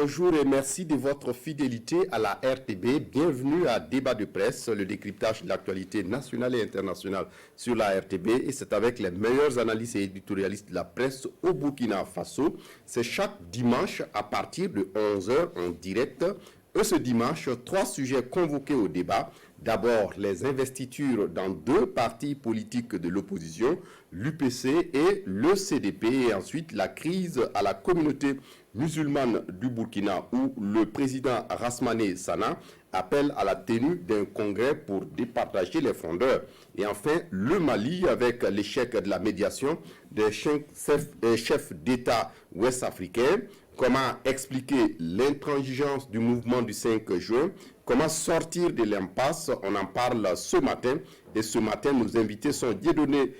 bonjour et merci de votre fidélité à la RTB. Bienvenue à Débat de presse, le décryptage de l'actualité nationale et internationale sur la RTB. Et c'est avec les meilleurs analystes et éditorialistes de la presse au Burkina Faso. C'est chaque dimanche à partir de 11 h en direct. Et ce dimanche, 3 sujets convoqués au débat. D'abord, les investitures dans 2 partis politiques de l'opposition, l'UPC et le CDP. Et ensuite, la crise à la communauté musulmane du Burkina où le président Rasmané Sana appelle à la tenue d'un congrès pour départager les frondeurs. Et enfin, le Mali avec l'échec de la médiation des chefs d'État ouest-africains. Comment expliquer l'intransigeance du mouvement du 5 juin? Comment sortir de l'impasse? On en parle ce matin. Et ce matin, nos invités sont Dieudonné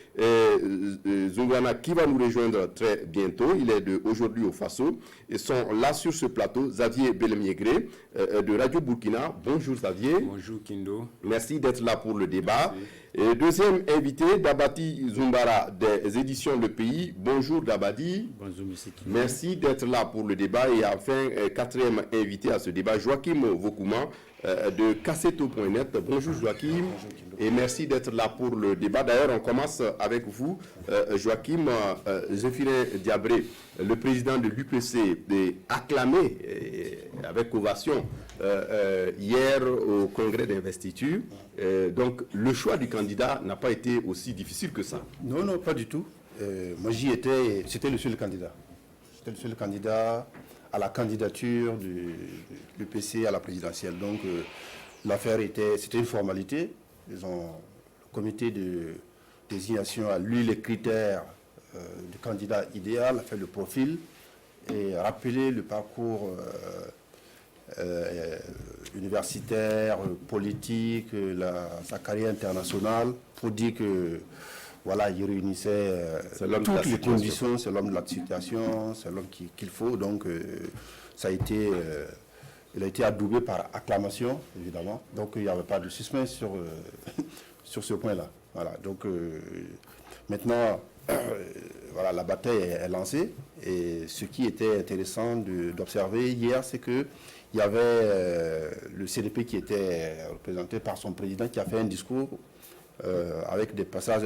Zoungana qui va nous rejoindre très bientôt. Il est aujourd'hui au Faso. Et sont là sur ce plateau Xavier Belemiégré de Radio Burkina. Bonjour Xavier. Bonjour Kindo. Merci d'être là pour le débat. Et deuxième invité, Dabati Zumbara des éditions Le Pays. Bonjour Dabadi. Bonjour monsieur Kindo. Merci d'être là pour le débat. Et enfin, quatrième invité à ce débat, Joachim Vokouman de Casseto.net. Bonjour Joachim. Et merci d'être là pour le débat. D'ailleurs, on commence avec vous, Joachim. Zéphirin Diabré, le président de l'UPC, acclamé avec ovation hier au congrès d'investiture. Donc, le choix du candidat n'a pas été aussi difficile que ça. Non, non, pas du tout. Moi, j'y étais, c'était le seul candidat. C'était le seul candidat à la candidature de l'UPC à la présidentielle. Donc, l'affaire c'était une formalité. Le comité de désignation a lu les critères du candidat idéal, a fait le profil et rappelé le parcours universitaire, politique, sa carrière internationale, pour dire que voilà, il réunissait toutes les conditions, c'est l'homme de la situation, c'est l'homme qu'il faut. Donc ça a été, il a été adoubé par acclamation, évidemment. Donc il n'y avait pas de suspense sur ce point-là. Voilà. Donc maintenant, voilà, la bataille est lancée. Et ce qui était intéressant d'observer hier, c'est que il y avait le CDP qui était représenté par son président qui a fait un discours avec des passages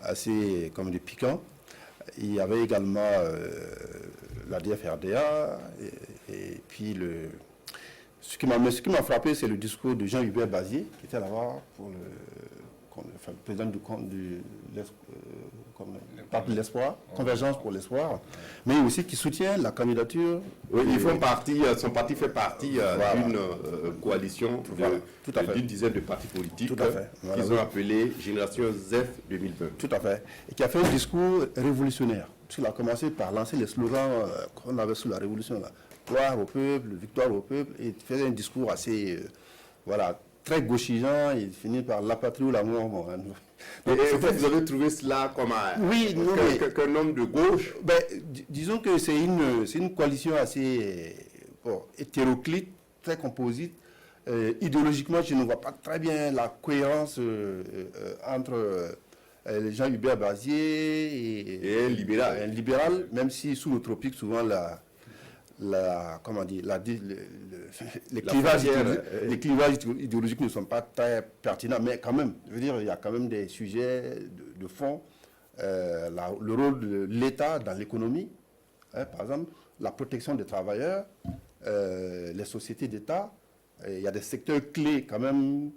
assez comme des piquants. Il y avait également la DFRDA et puis ce qui m'a frappé, c'est le discours de Jean-Hubert Bazier qui était là-bas pour le président du Parti de l'Espoir, Convergence pour l'Espoir, mais aussi qui soutient la candidature. Oui, son parti fait partie d'une coalition d'une dizaine de partis politiques qu'ils ont appelé Génération ZEF 2020. Tout à fait. Et qui a fait un discours révolutionnaire. Il a commencé par lancer les slogans qu'on avait sous la Révolution. Là. Gloire au peuple, victoire au peuple, et il faisait un discours assez, très gauchisant, il finit par la patrie ou l'amour. Bon, hein. Vous avez trouvé cela comme qu'un homme de gauche? Disons que c'est une coalition assez hétéroclite, très composite. Idéologiquement, je ne vois pas très bien la cohérence entre Jean-Hubert Bazier et un libéral, même si sous le tropique, souvent les clivages idéologiques ne sont pas très pertinents, mais quand même, je veux dire, il y a quand même des sujets de fond. Le rôle de l'État dans l'économie, hein, par exemple, la protection des travailleurs, les sociétés d'État. Il y a des secteurs clés quand même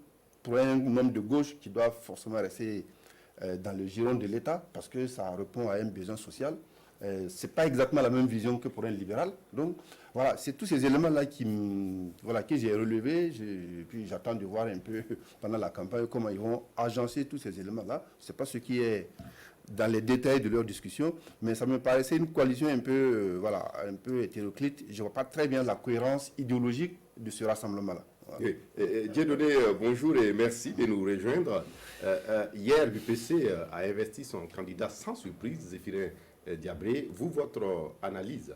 pour un homme de gauche qui doit forcément rester dans le giron de l'État parce que ça répond à un besoin social. Ce n'est pas exactement la même vision que pour un libéral. Donc, voilà, c'est tous ces éléments-là que j'ai relevés. Puis j'attends de voir un peu pendant la campagne comment ils vont agencer tous ces éléments-là. Ce n'est pas ce qui est dans les détails de leur discussion, mais ça me paraissait une coalition un peu hétéroclite. Je ne vois pas très bien la cohérence idéologique de ce rassemblement-là. Voilà. Dieudonné, bonjour et merci de nous rejoindre. Hier, l'UPC a investi son candidat sans surprise, Zéphirin Diabré. Vous, votre analyse?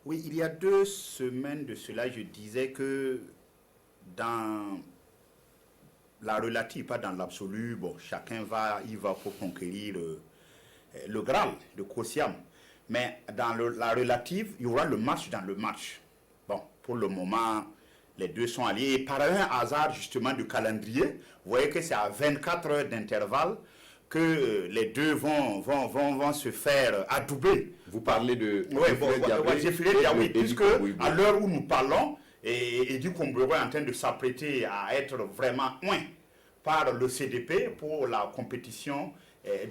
Oui, il y a 2 semaines de cela, je disais que dans la relative, pas dans l'absolu, bon, chacun y va pour conquérir le Graal de Kosiam. Mais dans la relative, il y aura le match dans le match. Bon, pour le moment, les deux sont alliés. Et par un hasard, justement, du calendrier, vous voyez que c'est à 24 heures d'intervalle que les deux vont se faire adouber. Vous parlez de Géfré Diaby, puisque à l'heure où nous parlons, et Eddy Kombouego est en train de s'apprêter à être vraiment oint par le CDP pour la compétition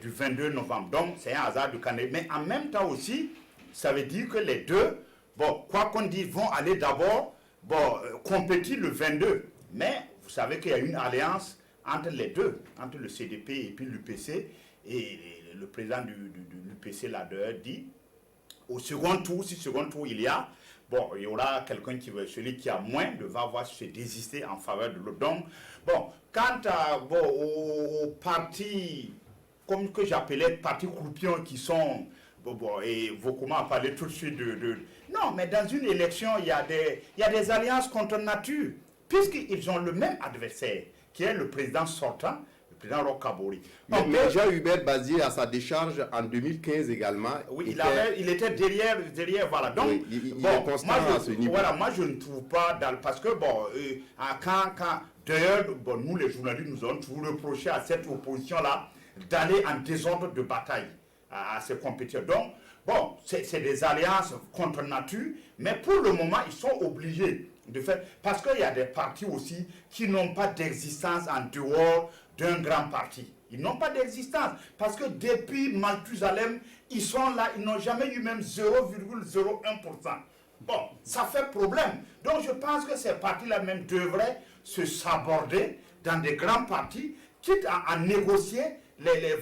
du 22 novembre. Donc, c'est un hasard du calendrier. Mais en même temps aussi, ça veut dire que les deux, bon, quoi qu'on dise, vont aller d'abord compétir le 22. Mais vous savez qu'il y a une alliance entre les deux, entre le CDP et puis l'UPC. Et le président de l'UPC, là, dit, au second tour, si second tour il y a, bon, il y aura quelqu'un qui veut, celui qui a moins, va voir se désister en faveur de l'autre. Donc, bon, quant aux partis, comme que j'appelais partis croupions qui sont, et Vokuma a parlé tout de suite Non, mais dans une élection, il y a des alliances contre nature, puisqu'ils ont le même adversaire, qui est le président sortant, le président Roch Kabore. Mais Jean-Hubert Bazier, à sa décharge en 2015 également. Oui, il était derrière, voilà. Donc, oui, il est constant à ce niveau. Voilà, moi je ne trouve pas, parce que d'ailleurs, nous les journalistes, nous avons toujours reproché à cette opposition-là d'aller en désordre de bataille à ces compétitions. Donc, bon, c'est des alliances contre nature, mais pour le moment, ils sont obligés de faire, parce qu'il y a des partis aussi qui n'ont pas d'existence en dehors d'un grand parti. Ils n'ont pas d'existence, parce que depuis Mathusalem, ils sont là, ils n'ont jamais eu même 0,01%. Bon, ça fait problème. Donc je pense que ces partis-là même devraient se saborder dans des grands partis, quitte à négocier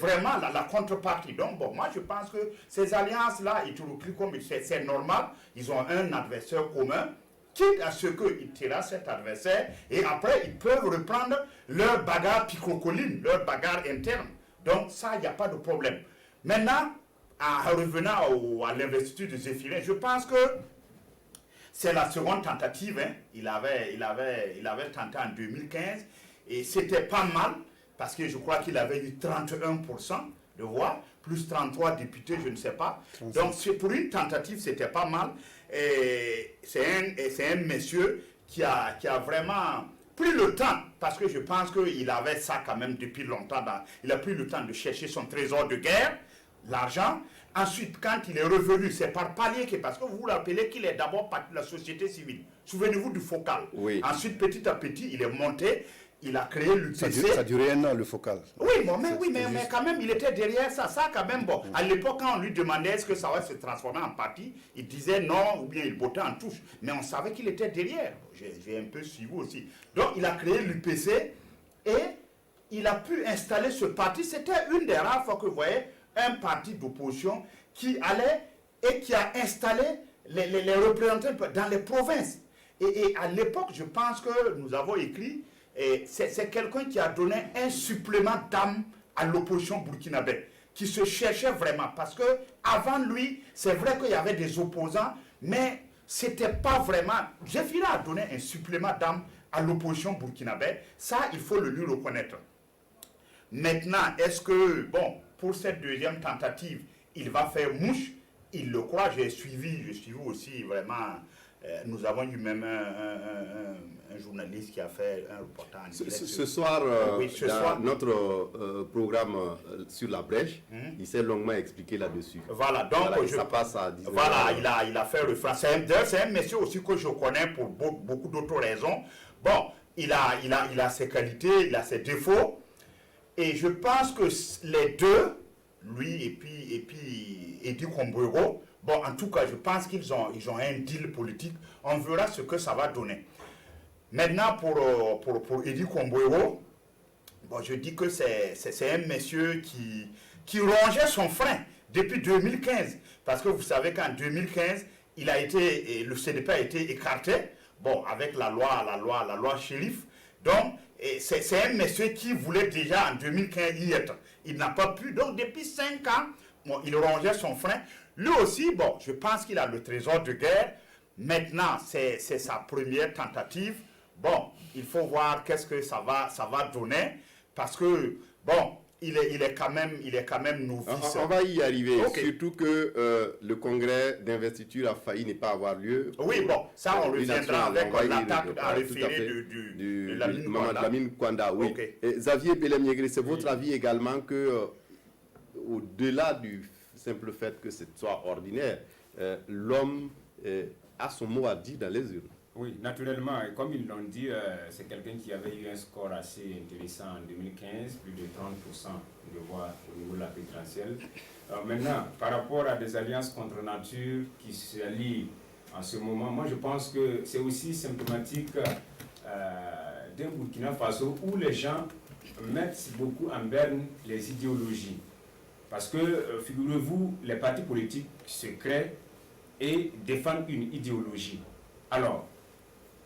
vraiment la contrepartie. Donc bon, moi je pense que ces alliances-là, ils trouvent comme c'est normal, ils ont un adversaire commun, quitte à ce qu'ils tirent cet adversaire, et après ils peuvent reprendre leur bagarre picocoline, leur bagarre interne. Donc ça, il n'y a pas de problème. Maintenant, en revenant à l'investiture de Zéphirin, je pense que c'est la seconde tentative. Hein. Il avait tenté en 2015, et c'était pas mal, parce que je crois qu'il avait eu 31% de voix, plus 33 députés, je ne sais pas. 35. Donc pour une tentative, c'était pas mal. Et c'est un monsieur qui a vraiment pris le temps, parce que je pense qu'il avait ça quand même depuis longtemps. Il a pris le temps de chercher son trésor de guerre, l'argent. Ensuite, quand il est revenu, c'est par palier, parce que vous vous rappelez qu'il est d'abord parti de la société civile. Souvenez-vous du Focal. Oui. Ensuite, petit à petit, il est monté. Il a créé l'UPC. Ça durait un an, le Focal. Oui, bon, mais quand même, il était derrière ça. Ça, quand même, bon. À l'époque, quand on lui demandait est-ce que ça va se transformer en parti, il disait non, ou bien il bottait en touche. Mais on savait qu'il était derrière. J'ai un peu suivi aussi. Donc, il a créé l'UPC et il a pu installer ce parti. C'était une des rares fois que vous voyez un parti d'opposition qui allait et qui a installé les représentants dans les provinces. Et à l'époque, je pense que nous avons écrit. C'est quelqu'un qui a donné un supplément d'âme à l'opposition burkinabé, qui se cherchait vraiment. Parce que avant lui, c'est vrai qu'il y avait des opposants, mais c'était pas vraiment... Zéphirin a donné un supplément d'âme à l'opposition burkinabé. Ça, il faut le lui reconnaître. Maintenant, est-ce que, bon, pour cette deuxième tentative, il va faire mouche? Il le croit, j'ai suivi aussi vraiment... nous avons eu même un journaliste qui a fait un reportage. Ce soir, dans notre programme sur la brèche, il s'est longuement expliqué là-dessus. Voilà, donc ça passe à 10 voilà, il a fait le français. C'est un monsieur aussi que je connais pour beaucoup d'autres raisons. Bon, il a ses qualités, il a ses défauts. Et je pense que les deux, lui et puis Eddy Kombouego, bon, en tout cas, je pense qu'ils ont un deal politique. On verra ce que ça va donner. Maintenant, pour Eddy Kombouego, bon, je dis que c'est un monsieur qui rongeait son frein depuis 2015. Parce que vous savez qu'en 2015, le CDP a été écarté, bon, avec la loi shérif. Donc, c'est un monsieur qui voulait déjà en 2015 y être. Il n'a pas pu. Donc, depuis 5 ans, bon, il rongeait son frein. Lui aussi, bon, je pense qu'il a le trésor de guerre. Maintenant, c'est sa première tentative. Bon, il faut voir qu'est-ce que ça va donner. Parce que, bon, il est quand même novice. On va y arriver, Okay. surtout que le congrès d'investiture a failli ne pas avoir lieu. Oui, bon, ça on reviendra avec l'attaque à référé de Lamine Kwanda. Oui. Okay. Et Xavier Belem-Yegre, c'est votre avis également que, au-delà du simple fait que ce soit ordinaire, l'homme a son mot à dire dans les urnes? Oui, naturellement, et comme ils l'ont dit, c'est quelqu'un qui avait eu un score assez intéressant en 2015, plus de 30% de voix au niveau de la présidentielle. Maintenant, par rapport à des alliances contre nature qui s'allient en ce moment, moi je pense que c'est aussi symptomatique d'un Burkina Faso où les gens mettent beaucoup en berne les idéologies. Parce que, figurez-vous, les partis politiques se créent et défendent une idéologie. Alors,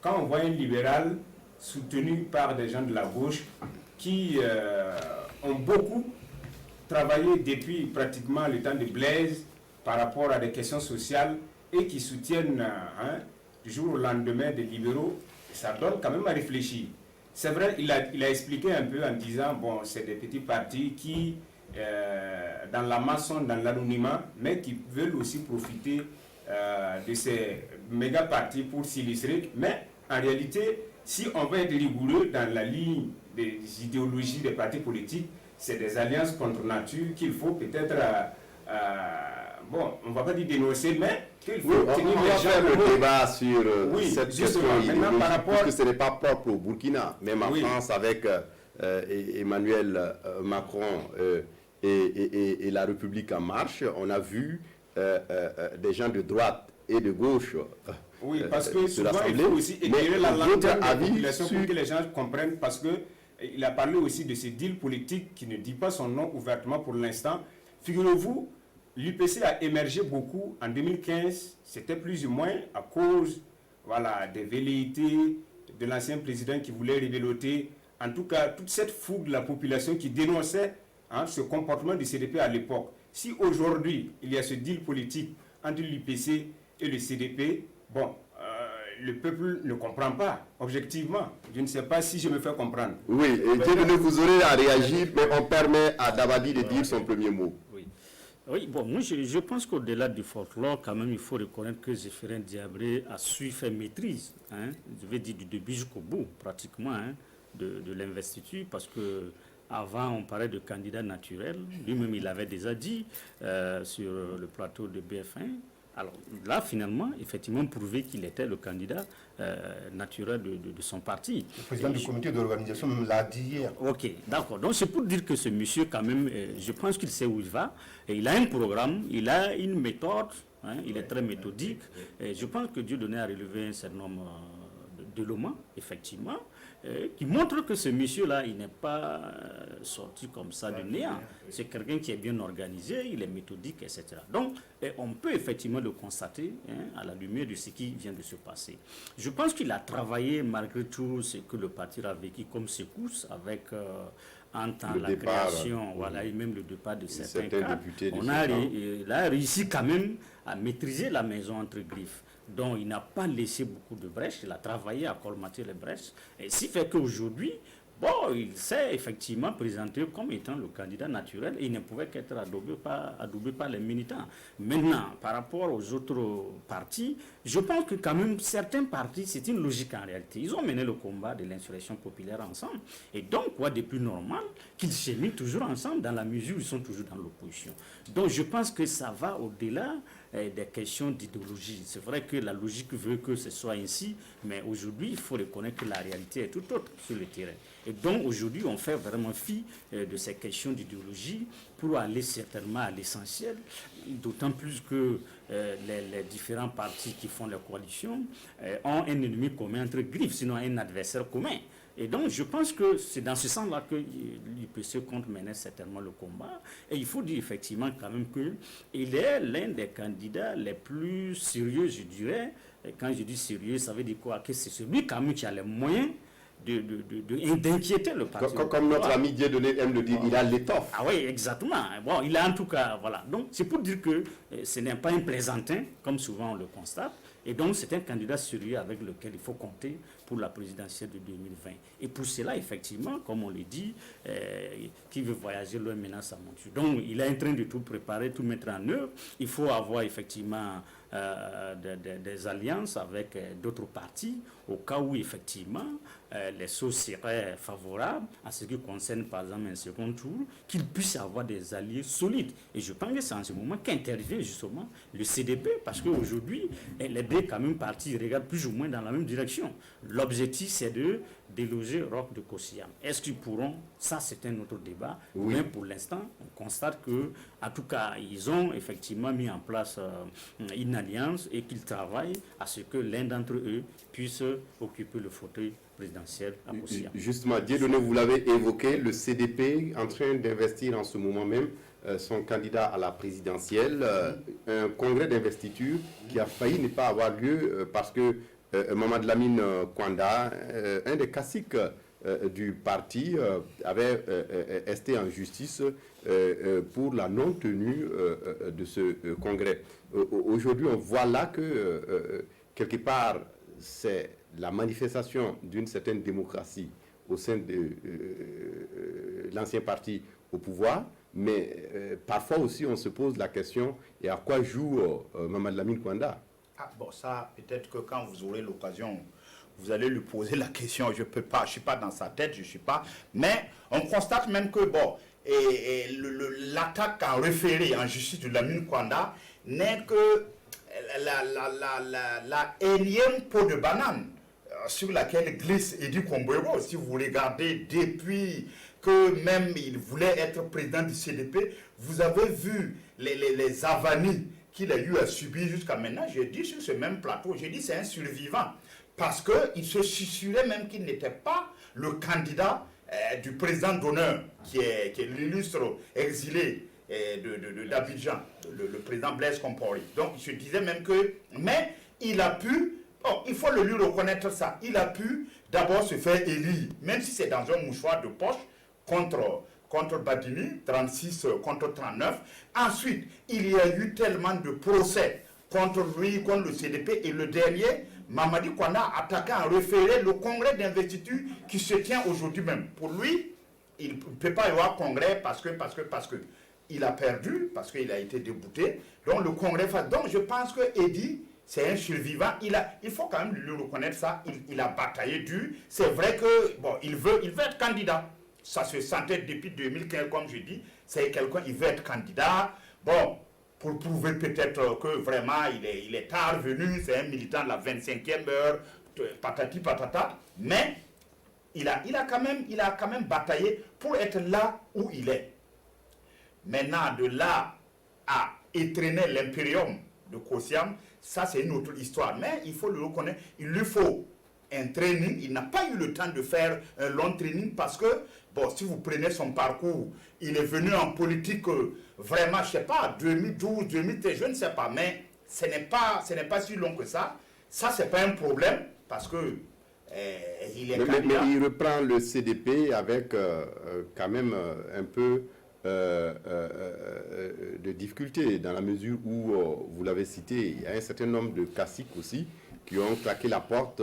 quand on voit un libéral soutenu par des gens de la gauche qui ont beaucoup travaillé depuis pratiquement le temps de Blaise par rapport à des questions sociales et qui soutiennent du jour au lendemain des libéraux, ça donne quand même à réfléchir. C'est vrai, il a expliqué un peu en disant, bon, c'est des petits partis qui, dans la masse, sont dans l'anonymat, mais qui veulent aussi profiter de ces méga partis pour s'illustrer. Mais en réalité, si on veut être rigoureux dans la ligne des idéologies des partis politiques, c'est des alliances contre nature qu'il faut peut-être, bon, on ne va pas dire dénoncer, mais qu'il faut tenir on les va gens faire le débat sur cette question maintenant, par rapport... puisque ce n'est pas propre au Burkina, même en France avec Emmanuel Macron et la République en marche, on a vu des gens de droite et de gauche. Oui, parce que souvent il faut aussi éclairer la langue de la population pour que les gens comprennent, parce qu'il a parlé aussi de ce deal politique qui ne dit pas son nom ouvertement pour l'instant. Figurez-vous, l'UPC a émergé beaucoup en 2015, c'était plus ou moins à cause des velléités de l'ancien président qui voulait révéloter, en tout cas toute cette fougue de la population qui dénonçait ce comportement du CDP à l'époque. Si aujourd'hui il y a ce deal politique entre l'UPC et le CDP, bon, le peuple ne comprend pas, objectivement. Je ne sais pas si je me fais comprendre. Oui, et Dieu vous aurez à réagir, mais on permet à Dabadi de dire son premier mot. Oui, bon, moi je pense qu'au-delà du folklore, quand même, il faut reconnaître que Zéphirin Diabré a su faire maîtrise, je vais dire du début jusqu'au bout, pratiquement, de l'investiture, parce que avant, on parlait de candidat naturel. Lui-même, il avait déjà dit sur le plateau de BF1. Alors là, finalement, effectivement, prouvé qu'il était le candidat naturel de son parti. Le président du comité d'organisation l'a dit hier. Ok, d'accord. Donc c'est pour dire que ce monsieur, quand même, je pense qu'il sait où il va. Et il a un programme, il a une méthode, il est très méthodique. Et je pense que Dieudonné a relevé un certain nombre de l'éléments, effectivement, qui montre que ce monsieur-là, il n'est pas sorti comme ça de néant. C'est quelqu'un qui est bien organisé, il est méthodique, etc. Donc, on peut effectivement le constater à la lumière de ce qui vient de se passer. Je pense qu'il a travaillé malgré tout ce que le parti a vécu comme secousse avec entre la création, et même le départ de certains députés. Il a réussi quand même à maîtriser la maison entre griffes. Donc il n'a pas laissé beaucoup de brèches, il a travaillé à colmater les brèches. Et ce qui fait qu'aujourd'hui, bon, il s'est effectivement présenté comme étant le candidat naturel et il ne pouvait qu'être adoubé par les militants. Maintenant, par rapport aux autres partis, je pense que quand même certains partis, c'est une logique en réalité. Ils ont mené le combat de l'insurrection populaire ensemble. Et donc, quoi de plus normal qu'ils cheminent toujours ensemble dans la mesure où ils sont toujours dans l'opposition. Donc je pense que ça va au-delà des questions d'idéologie. C'est vrai que la logique veut que ce soit ainsi, mais aujourd'hui, il faut reconnaître que la réalité est tout autre sur le terrain. Et donc, aujourd'hui, on fait vraiment fi de ces questions d'idéologie pour aller certainement à l'essentiel, d'autant plus que les différents partis qui font la coalition ont un ennemi commun entre griffes, sinon un adversaire commun. Et donc, je pense que c'est dans ce sens-là que l'UPC compte mener certainement le combat. Et il faut dire effectivement quand même qu'il est l'un des candidats les plus sérieux, je dirais. Et quand je dis sérieux, ça veut dire quoi? Que c'est celui quand même qui a les moyens d'inquiéter le parti. Comme notre ami Dieudonné aime le dire, il a l'étoffe. Ah oui, exactement. Bon, il a en tout cas, voilà. Donc, c'est pour dire que ce n'est pas un plaisantin, comme souvent on le constate. Et donc, c'est un candidat sérieux avec lequel il faut compter pour la présidentielle de 2020. Et pour cela, effectivement, comme on le dit, qui veut voyager loin maintenant sa monture. Donc, il est en train de tout préparer, tout mettre en œuvre. Il faut avoir effectivement des alliances avec d'autres partis au cas où effectivement les choses seraient favorables à ce qui concerne par exemple un second tour, qu'il puisse avoir des alliés solides. Et je pense que c'est en ce moment qu'intervient justement le CDP, parce qu'aujourd'hui les deux quand même partis regardent plus ou moins dans la même direction. L'objectif c'est de déloger Roch de Kosiam. Est-ce qu'ils pourront? Ça c'est un autre débat. Oui. Mais pour l'instant on constate que en tout cas ils ont effectivement mis en place une alliance et qu'ils travaillent à ce que l'un d'entre eux puisse occuper le fauteuil présidentiel à Kosiam. Justement, Dieudonné, vous l'avez évoqué, le CDP en train d'investir en ce moment même son candidat à la présidentielle, un congrès d'investiture qui a failli ne pas avoir lieu parce que Mamadou Lamine Kwanda, un des caciques du parti, avait esté en justice pour la non-tenue de ce congrès. Aujourd'hui, on voit là que, quelque part, c'est la manifestation d'une certaine démocratie au sein de l'ancien parti au pouvoir, mais parfois aussi on se pose la question, et à quoi joue Mamadou Lamine Kwanda? Ah, bon, ça, peut-être que quand vous aurez l'occasion, vous allez lui poser la question. Je peux pas, je suis pas dans sa tête, je suis pas. Mais on constate même que, bon, l'attaque en référé en justice de Lamine Kwanda n'est que la énième peau de banane sur laquelle glisse Edi Kombouego. Si vous regardez depuis que même il voulait être président du CDP, vous avez vu les avanies qu'il a eu à subir jusqu'à maintenant. J'ai dit sur ce même plateau, j'ai dit c'est un survivant. Parce qu'il se susurrait même qu'il n'était pas le candidat du président d'honneur, qui est l'illustre exilé d'Abidjan, le président Blaise Compaoré. Donc il se disait même que... Mais il a pu... Bon, il faut le lui reconnaître ça. Il a pu d'abord se faire élire, même si c'est dans un mouchoir de poche, contre Badini, 36 contre 39. Ensuite, il y a eu tellement de procès contre lui, contre le CDP. Et le dernier, Mamadi Kwanda a attaqué en référé le congrès d'investiture qui se tient aujourd'hui même. Pour lui, il ne peut pas y avoir congrès parce que il a perdu, parce qu'il a été débouté. Donc le congrès... Donc je pense que Edi, c'est un survivant. Il faut quand même lui reconnaître ça. Il a bataillé dur. C'est vrai que bon, il veut être candidat. Ça se sentait depuis 2015, comme je dis. C'est quelqu'un, il veut être candidat. Bon, pour prouver peut-être que vraiment il est tard venu. C'est un militant de la 25e heure, patati patata. Mais il a quand même bataillé pour être là où il est. Maintenant, de là à étreiner l'impérium de Kosiam, ça c'est une autre histoire. Mais il faut le reconnaître, il lui faut un training. Il n'a pas eu le temps de faire un long training parce que, bon, si vous prenez son parcours, il est venu en politique vraiment, je ne sais pas, 2012, 2013, je ne sais pas, mais ce n'est pas si long que ça. Ça, ce n'est pas un problème parce que il est candidat. Mais il reprend le CDP avec quand même un peu de difficultés, dans la mesure où, vous l'avez cité, il y a un certain nombre de caciques aussi qui ont claqué la porte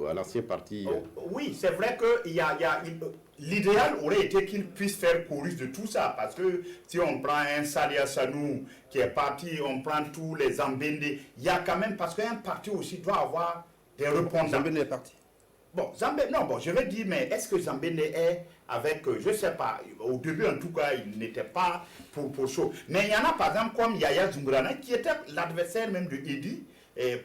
à l'ancien parti. Oui, c'est vrai que l'idéal aurait été qu'il puisse faire chorus de tout ça, parce que si on prend un Salia Sanou qui est parti, on prend tous les Zambende, il y a quand même, parce qu'un parti aussi doit avoir des répondants. Zambende est parti. Bon, Zambende, non, bon, je vais dire, mais est-ce que Zambende est avec, je ne sais pas, au début en tout cas, il n'était pas pour chaud. Mais il y en a par exemple comme Yaya Zungrana, qui était l'adversaire même de Edi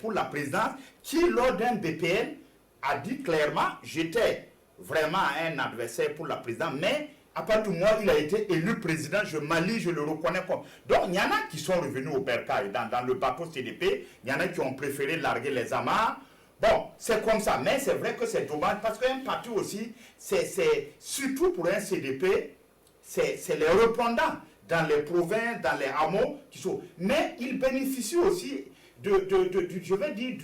pour la présidence, qui lors d'un BPN a dit clairement, j'étais vraiment un adversaire pour la présidence, mais à partir de moi, il a été élu président, je m'allie, je le reconnais comme. Donc il y en a qui sont revenus au bercail, dans le bateau CDP, il y en a qui ont préféré larguer les amarres. Bon, c'est comme ça, mais c'est vrai que c'est dommage parce qu'un parti aussi, c'est surtout pour un CDP, c'est les répondants dans les provinces, dans les hameaux qui sont. Mais ils bénéficient aussi je vais dire,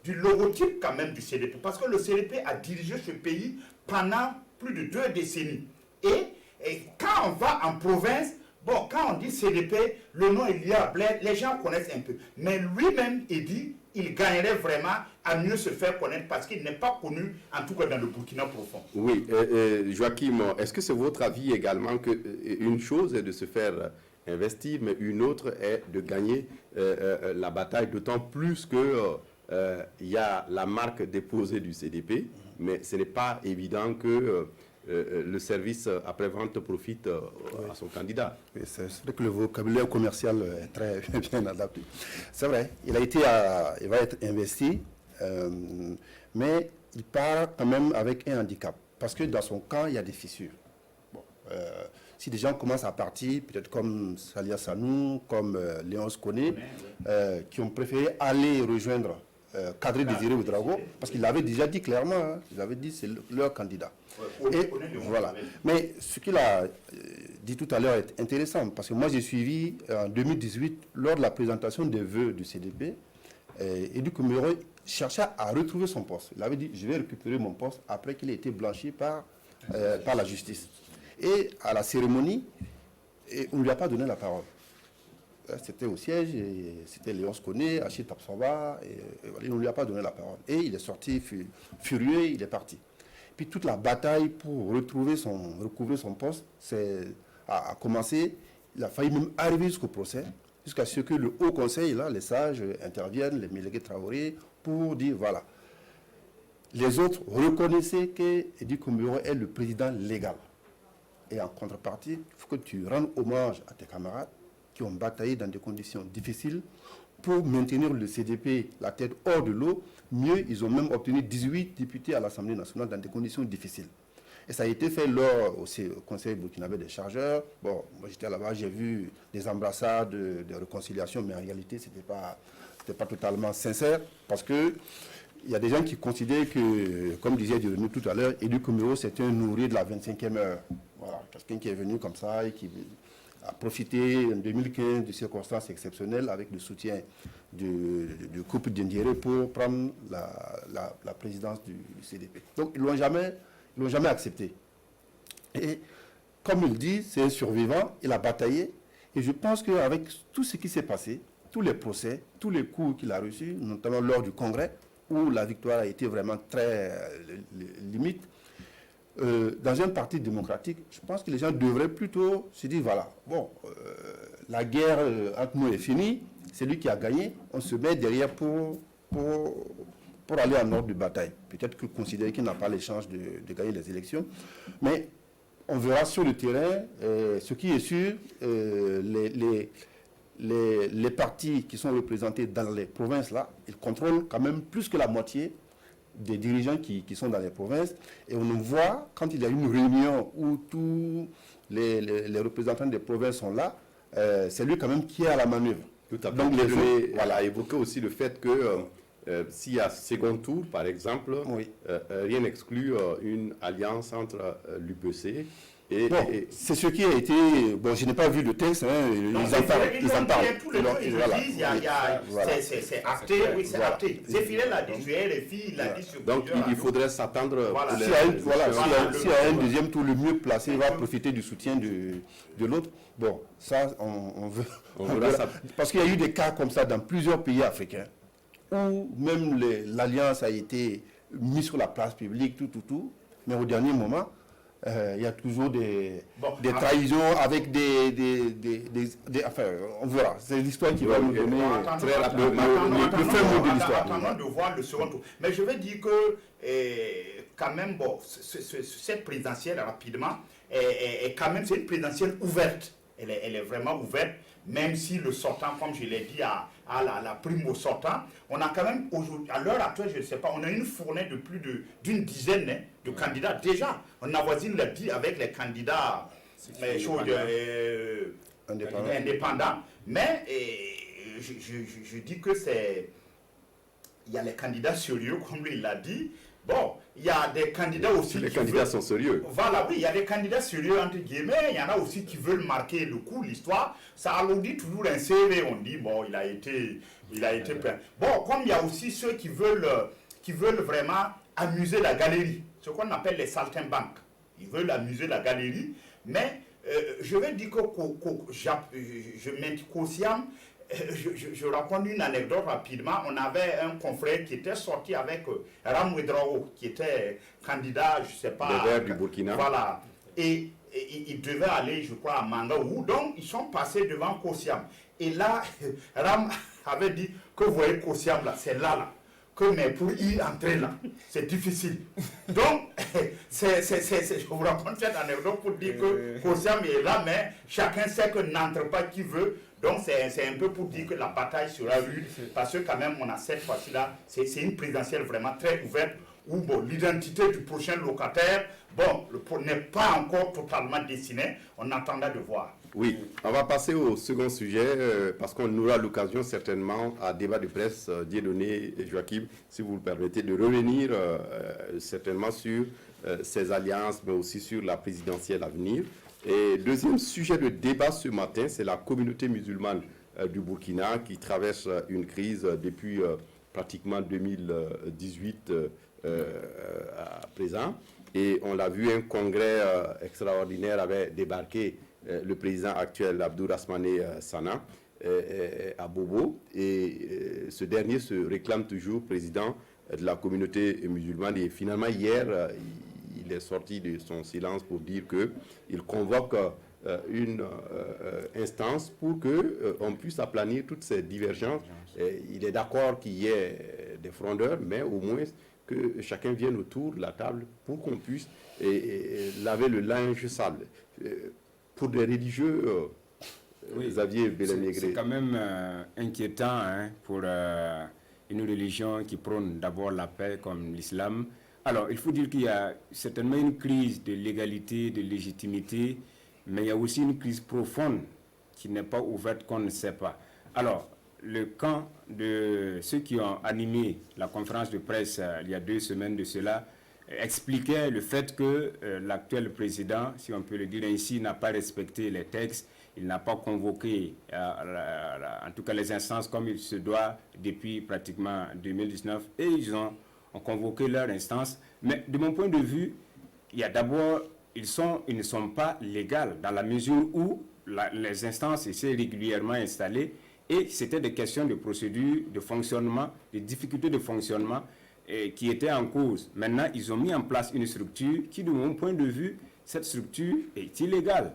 du logotype quand même du CDP, parce que le CDP a dirigé ce pays pendant plus de 2 décennies. Et quand on va en province, bon, quand on dit CDP, le nom est lié à Blaise, les gens connaissent un peu. Mais lui-même, il dit, il gagnerait vraiment à mieux se faire connaître parce qu'il n'est pas connu, en tout cas dans le Burkina profond. Oui, Joachim, est-ce que c'est votre avis également qu'une chose est de se faire investir, mais une autre est de gagner la bataille, d'autant plus que il y a la marque déposée du CDP, mais ce n'est pas évident que le service après-vente profite à son candidat. Oui, c'est vrai que le vocabulaire commercial est très bien adapté. C'est vrai, il va être investi, mais il part quand même avec un handicap, parce que dans son camp, il y a des fissures. Bon, si des gens commencent à partir, peut-être comme Salia Sanou, comme Léon Skone, qui ont préféré aller rejoindre Kadri Désiré Ouedraogo, parce qu'il l'avait déjà dit clairement, hein, il avait dit c'est leur candidat. Et voilà. Mais ce qu'il a dit tout à l'heure est intéressant, parce que moi j'ai suivi en 2018, lors de la présentation des vœux du CDP, Edu Komero cherchait à retrouver son poste. Il avait dit je vais récupérer mon poste après qu'il ait été blanchi par la justice. Et à la cérémonie, on ne lui a pas donné la parole. C'était au siège, c'était Léon Skone, Achille Tapsova, et on ne lui a pas donné la parole. Et il est sorti furieux, il est parti. Puis toute la bataille pour recouvrer son poste a commencé. Il a failli même arriver jusqu'au procès, jusqu'à ce que le Haut Conseil, là, les sages interviennent, les Mélégués Traoré, pour dire voilà. Les autres reconnaissaient qu'Edi Komero est le président légal. Et en contrepartie, il faut que tu rendes hommage à tes camarades qui ont bataillé dans des conditions difficiles pour maintenir le CDP la tête hors de l'eau. Mieux, ils ont même obtenu 18 députés à l'Assemblée nationale dans des conditions difficiles. Et ça a été fait lors aussi au Conseil burkinabé des chargeurs. Bon, moi j'étais là-bas, j'ai vu des embrassades, des réconciliations, mais en réalité, ce n'était pas totalement sincère, parce que il y a des gens qui considèrent que, comme disait Dieudonné tout à l'heure, Edu Komero, c'était un nourri de la 25e heure. Voilà, quelqu'un qui est venu comme ça et qui a profité en 2015 de circonstances exceptionnelles avec le soutien du couple d'Indiéré pour prendre la présidence du CDP. Donc, ils ne l'ont jamais accepté. Et comme il dit, c'est un survivant, il a bataillé. Et je pense qu'avec tout ce qui s'est passé, tous les procès, tous les coups qu'il a reçus, notamment lors du Congrès, où la victoire a été vraiment très limite, dans un parti démocratique, je pense que les gens devraient plutôt se dire, voilà, bon, la guerre entre nous est finie, c'est lui qui a gagné, on se met derrière pour aller en ordre de bataille. Peut-être que considérer qu'il n'a pas les chances de gagner les élections, mais on verra sur le terrain. Ce qui est sûr, les partis qui sont représentés dans les provinces, là, ils contrôlent quand même plus que la moitié des dirigeants qui sont dans les provinces. Et on voit, quand il y a une réunion où tous les représentants des provinces sont là, c'est lui quand même qui est à la manœuvre. Tout à fait. Donc, voilà, évoquer aussi le fait que s'il y a second tour, par exemple, oui. Rien n'exclut une alliance entre l'UPC et... Bon, c'est ce qui a été... Bon, je n'ai pas vu le texte, hein, ils en parlent. Tous les deux, ils le disent, c'est acté, oui, c'est acté. Zéphiré l'a dit sur RFI, il l'a dit sur... Donc, il faudrait s'attendre... Voilà. S'il y a un deuxième tour, le mieux placé va profiter du soutien de l'autre. Bon, ça, on verra ça. Parce qu'il y a eu des cas comme ça dans plusieurs pays africains, où même l'alliance a été mise sur la place publique, tout, mais au dernier moment, il y a toujours des trahisons avec enfin, on verra. C'est l'histoire qui va nous donner très rapidement le fin mot de l'histoire. Attendons de voir le second tour. Mais je veux dire que, quand même, bon, cette présidentielle, rapidement, est quand même, c'est une présidentielle ouverte. Elle est vraiment ouverte, même si le sortant, comme je l'ai dit, a la prime au sortant. On a quand même, aujourd'hui, à l'heure actuelle, je ne sais pas, on a une fournée de plus d'une dizaine de candidats. Déjà, on a voisin l'a dit avec les candidats indépendants. Mais je dis que il y a les candidats sérieux, comme lui l'a dit. Bon, il y a des candidats aussi les candidats sont sérieux. Voilà, oui, il y a des candidats sérieux, entre guillemets. Il y en a aussi qui veulent marquer le coup, l'histoire. Ça alourdit toujours un CV. On dit, bon, il a été plein. Bon, comme il y a aussi ceux qui veulent vraiment amuser la galerie. Ce qu'on appelle les saltimbanques. Ils veulent amuser la galerie. Mais je vais dire que je mets conscient, je raconte une anecdote rapidement. On avait un confrère qui était sorti avec Ram Ouedraogo, qui était candidat, je ne sais pas. Le Vert du Burkina. Voilà. Et il devait aller, je crois, à Mangaou. Donc, ils sont passés devant Kosiam. Et là, Ram avait dit que vous voyez Kosiam là, c'est là. Mais pour y entrer là, c'est difficile. Donc, je vous raconte cette anecdote pour dire que Kosiam est là, mais chacun sait que n'entre pas qui veut. Donc, c'est un peu pour dire que la bataille sera rude, parce que quand même, on a cette fois-ci-là, c'est une présidentielle vraiment très ouverte, où bon, l'identité du prochain locataire, n'est pas encore totalement dessinée. On attendra de voir. Oui, on va passer au second sujet, parce qu'on aura l'occasion certainement à débat de presse, Dieudonné et Joachim, si vous le permettez, de revenir certainement sur ces alliances, mais aussi sur la présidentielle à venir. Et deuxième sujet de débat ce matin, c'est la communauté musulmane du Burkina qui traverse une crise depuis pratiquement 2018 à présent. Et on l'a vu, un congrès extraordinaire avait débarqué le président actuel Abdourahmane Sana à Bobo, et ce dernier se réclame toujours président de la communauté musulmane, et finalement hier il est sorti de son silence pour dire qu'il convoque une instance pour qu'on puisse aplanir toutes ces divergences. Il est d'accord qu'il y ait des frondeurs, mais au moins que chacun vienne autour de la table pour qu'on puisse laver le linge sale. Pour des religieux, Xavier Belem-Négré. C'est quand même inquiétant pour une religion qui prône d'abord la paix comme l'islam. Alors, il faut dire qu'il y a certainement une crise de légalité, de légitimité, mais il y a aussi une crise profonde qui n'est pas ouverte, qu'on ne sait pas. Alors, le camp de ceux qui ont animé la conférence de presse il y a 2 semaines de cela expliquait le fait que l'actuel président, si on peut le dire ainsi, n'a pas respecté les textes, il n'a pas convoqué en tout cas les instances comme il se doit depuis pratiquement 2019, et ils ont convoqué leur instance. Mais de mon point de vue, il y a d'abord, ils ne sont pas légaux dans la mesure où les instances étaient régulièrement installées, et c'était des questions de procédure, de fonctionnement, de difficultés de fonctionnement qui étaient en cause. Maintenant, ils ont mis en place une structure qui, de mon point de vue, cette structure est illégale.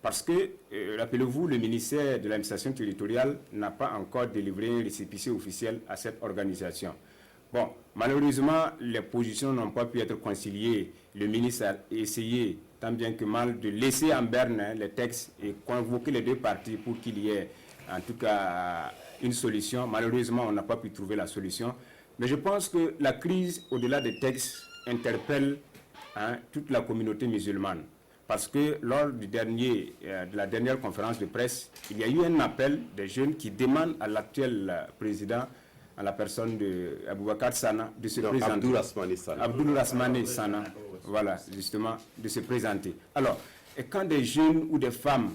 Parce que, rappelez-vous, le ministère de l'administration territoriale n'a pas encore délivré un récépissé officiel à cette organisation. Bon, malheureusement, les positions n'ont pas pu être conciliées. Le ministre a essayé, tant bien que mal, de laisser en berne les textes et convoquer les 2 parties pour qu'il y ait, en tout cas, une solution. Malheureusement, on n'a pas pu trouver la solution. Mais je pense que la crise, au-delà des textes, interpelle toute la communauté musulmane. Parce que lors de la dernière conférence de presse, il y a eu un appel des jeunes qui demandent à l'actuel président, à la personne d'Aboubacar Sana, de se présenter. Abdourahmane Sana, voilà, justement, de se présenter. Alors, et quand des jeunes ou des femmes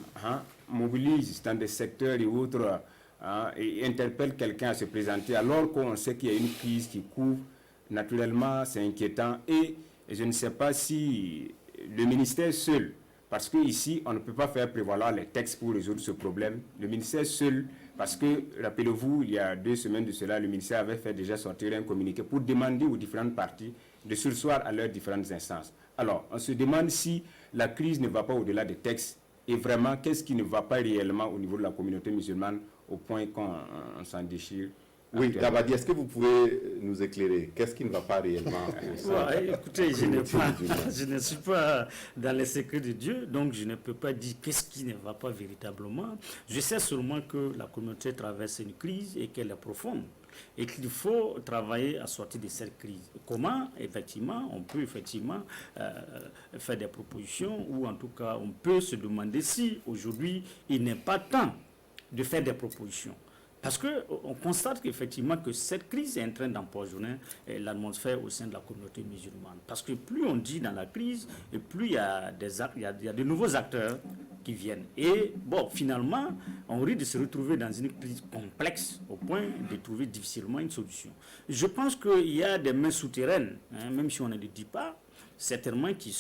mobilisent dans des secteurs et autres, et interpellent quelqu'un à se présenter, alors qu'on sait qu'il y a une crise qui couvre, naturellement, c'est inquiétant. Et je ne sais pas si le ministère seul, parce qu'ici, on ne peut pas faire prévaloir les textes pour résoudre ce problème, le ministère seul, parce que, rappelez-vous, il y a 2 semaines de cela, le ministère avait fait déjà sortir un communiqué pour demander aux différentes parties de surseoir à leurs différentes instances. Alors, on se demande si la crise ne va pas au-delà des textes, et vraiment, qu'est-ce qui ne va pas réellement au niveau de la communauté musulmane, au point qu'on s'en déchire. Oui, Dabadi, est-ce que vous pouvez nous éclairer? Qu'est-ce qui ne va pas réellement écoutez, je ne suis pas dans les secrets de Dieu, donc je ne peux pas dire qu'est-ce qui ne va pas véritablement. Je sais seulement que la communauté traverse une crise et qu'elle est profonde, et qu'il faut travailler à sortir de cette crise. Comment, effectivement, on peut effectivement faire des propositions, ou en tout cas, on peut se demander si aujourd'hui, il n'est pas temps de faire des propositions. Parce qu'on constate qu'effectivement que cette crise est en train d'empoisonner l'atmosphère au sein de la communauté musulmane. Parce que plus on dit dans la crise, et plus il y a de nouveaux acteurs qui viennent. Et bon, finalement, on risque de se retrouver dans une crise complexe au point de trouver difficilement une solution. Je pense qu'il y a des mains souterraines, même si on ne le dit pas, certainement qui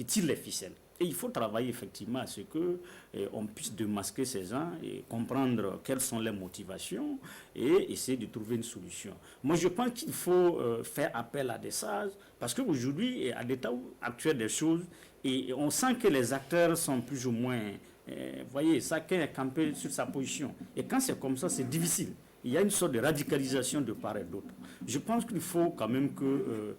tirent les ficelles. Et il faut travailler effectivement à ce qu'on puisse démasquer ces gens et comprendre quelles sont les motivations et essayer de trouver une solution. Moi, je pense qu'il faut faire appel à des sages parce qu'aujourd'hui, à l'état actuel des choses, et on sent que les acteurs sont plus ou moins... vous voyez, chacun est campé sur sa position. Et quand c'est comme ça, c'est difficile. Il y a une sorte de radicalisation de part et d'autre. Je pense qu'il faut quand même que,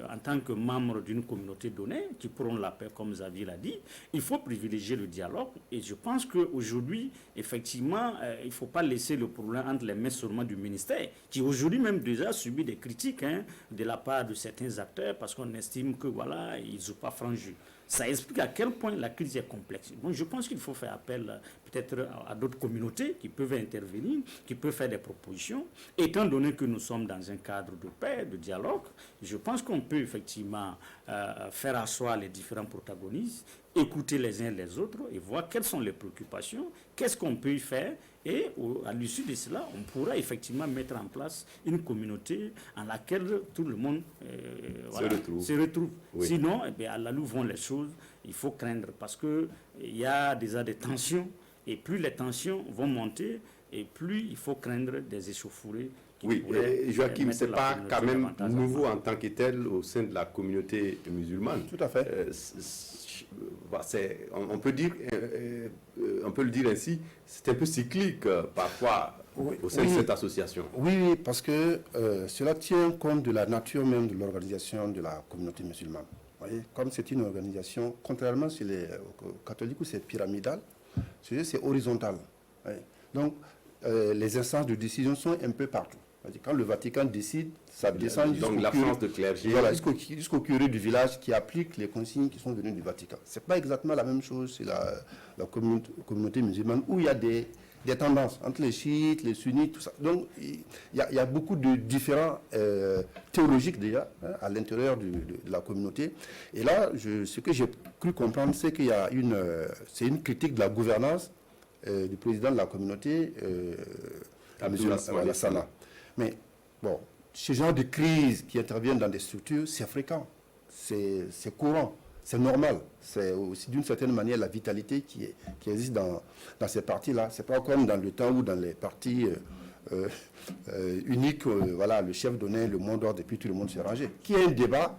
en tant que membre d'une communauté donnée, qui prône la paix, comme Xavier l'a dit, il faut privilégier le dialogue. Et je pense qu'aujourd'hui, effectivement, il ne faut pas laisser le problème entre les mains seulement du ministère, qui aujourd'hui même déjà subit des critiques de la part de certains acteurs, parce qu'on estime que voilà, ils n'ont pas franchi. Ça explique à quel point la crise est complexe. Bon, je pense qu'il faut faire appel peut-être à d'autres communautés qui peuvent intervenir, qui peuvent faire des propositions. Étant donné que nous sommes dans un cadre de paix, de dialogue, je pense qu'on peut effectivement faire asseoir les différents protagonistes, écouter les uns les autres et voir quelles sont les préoccupations, qu'est-ce qu'on peut y faire. Et à l'issue de cela, on pourra effectivement mettre en place une communauté en laquelle tout le monde se retrouve. Oui. Sinon, eh bien, à la loupe vont les choses. Il faut craindre parce qu'il y a déjà des tensions. Et plus les tensions vont monter, et plus il faut craindre des échauffourées. Oui, Joachim, ce n'est pas quand même nouveau en tant que tel au sein de la communauté musulmane. Tout à fait. On peut le dire ainsi, c'est un peu cyclique parfois au sein de cette association. Oui, parce que cela tient compte de la nature même de l'organisation de la communauté musulmane. Vous voyez, comme c'est une organisation, contrairement chez les catholiques où c'est pyramidal, c'est horizontal. Oui. Donc, les instances de décision sont un peu partout. Quand le Vatican décide, ça descend jusqu'au curé du village qui applique les consignes qui sont venues du Vatican. Ce n'est pas exactement la même chose chez la communauté musulmane où il y a des tendances entre les chiites, les sunnites, tout ça. Donc, il y a beaucoup de différents théologiques déjà à l'intérieur de la communauté. Et là, ce que j'ai cru comprendre, c'est qu'il y a une critique de la gouvernance du président de la communauté, M. Sana. Mais bon, ce genre de crise qui interviennent dans des structures, c'est fréquent, c'est courant, c'est normal. C'est aussi d'une certaine manière la vitalité qui existe dans ces partis-là. Ce n'est pas comme dans le temps où dans les partis uniques, voilà, le chef donnait le mot d'ordre et puis tout le monde s'est rangé. Qu'il y ait un débat,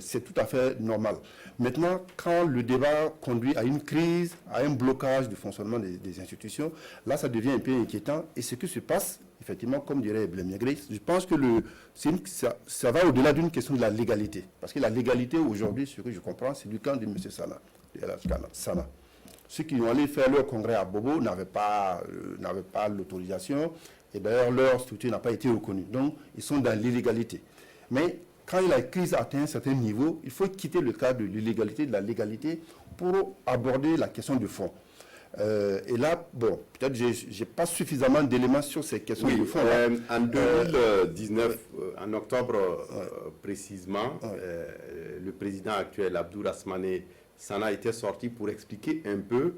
c'est tout à fait normal. Maintenant, quand le débat conduit à une crise, à un blocage du fonctionnement des institutions, là, ça devient un peu inquiétant. Et ce qui se passe, effectivement, comme dirait Blem Negri, je pense que ça va au-delà d'une question de la légalité. Parce que la légalité, aujourd'hui, ce que je comprends, c'est du camp de M. Sana. Ceux qui ont allé faire leur congrès à Bobo n'avaient pas l'autorisation. Et d'ailleurs, leur structure n'a pas été reconnue. Donc, ils sont dans l'illégalité. Mais quand la crise atteint un certain niveau, il faut quitter le cadre de l'illégalité, de la légalité, pour aborder la question de fond. Et là, bon, peut-être que je n'ai pas suffisamment d'éléments sur ces questions de fond. En 2019, en octobre précisément, le président actuel, Abdou Rasmane Sana, était sorti pour expliquer un peu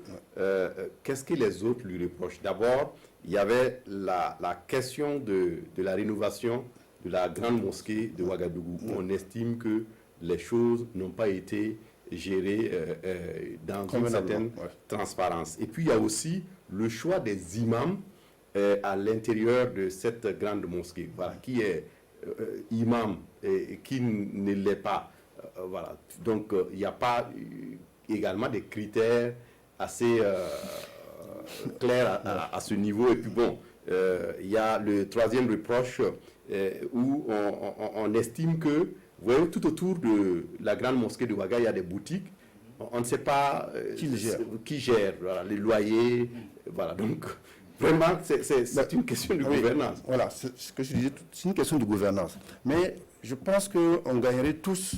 qu'est-ce que les autres lui reprochent. D'abord, il y avait la question de la rénovation de la grande mosquée de Ouagadougou. On estime que les choses n'ont pas été gérées dans une certaine transparence. Et puis il y a aussi le choix des imams à l'intérieur de cette grande mosquée. Voilà, qui est imam et qui ne l'est pas. Voilà. Donc il n'y a pas également des critères assez clairs à ce niveau. Et puis bon, il y a le troisième reproche où on estime que, vous voyez, tout autour de la grande mosquée de Ouaga, il y a des boutiques. On ne sait pas qui gère voilà, les loyers. Voilà, donc vraiment, c'est une question de gouvernance. Voilà, ce que je disais, c'est une question de gouvernance. Mais je pense qu'on gagnerait tous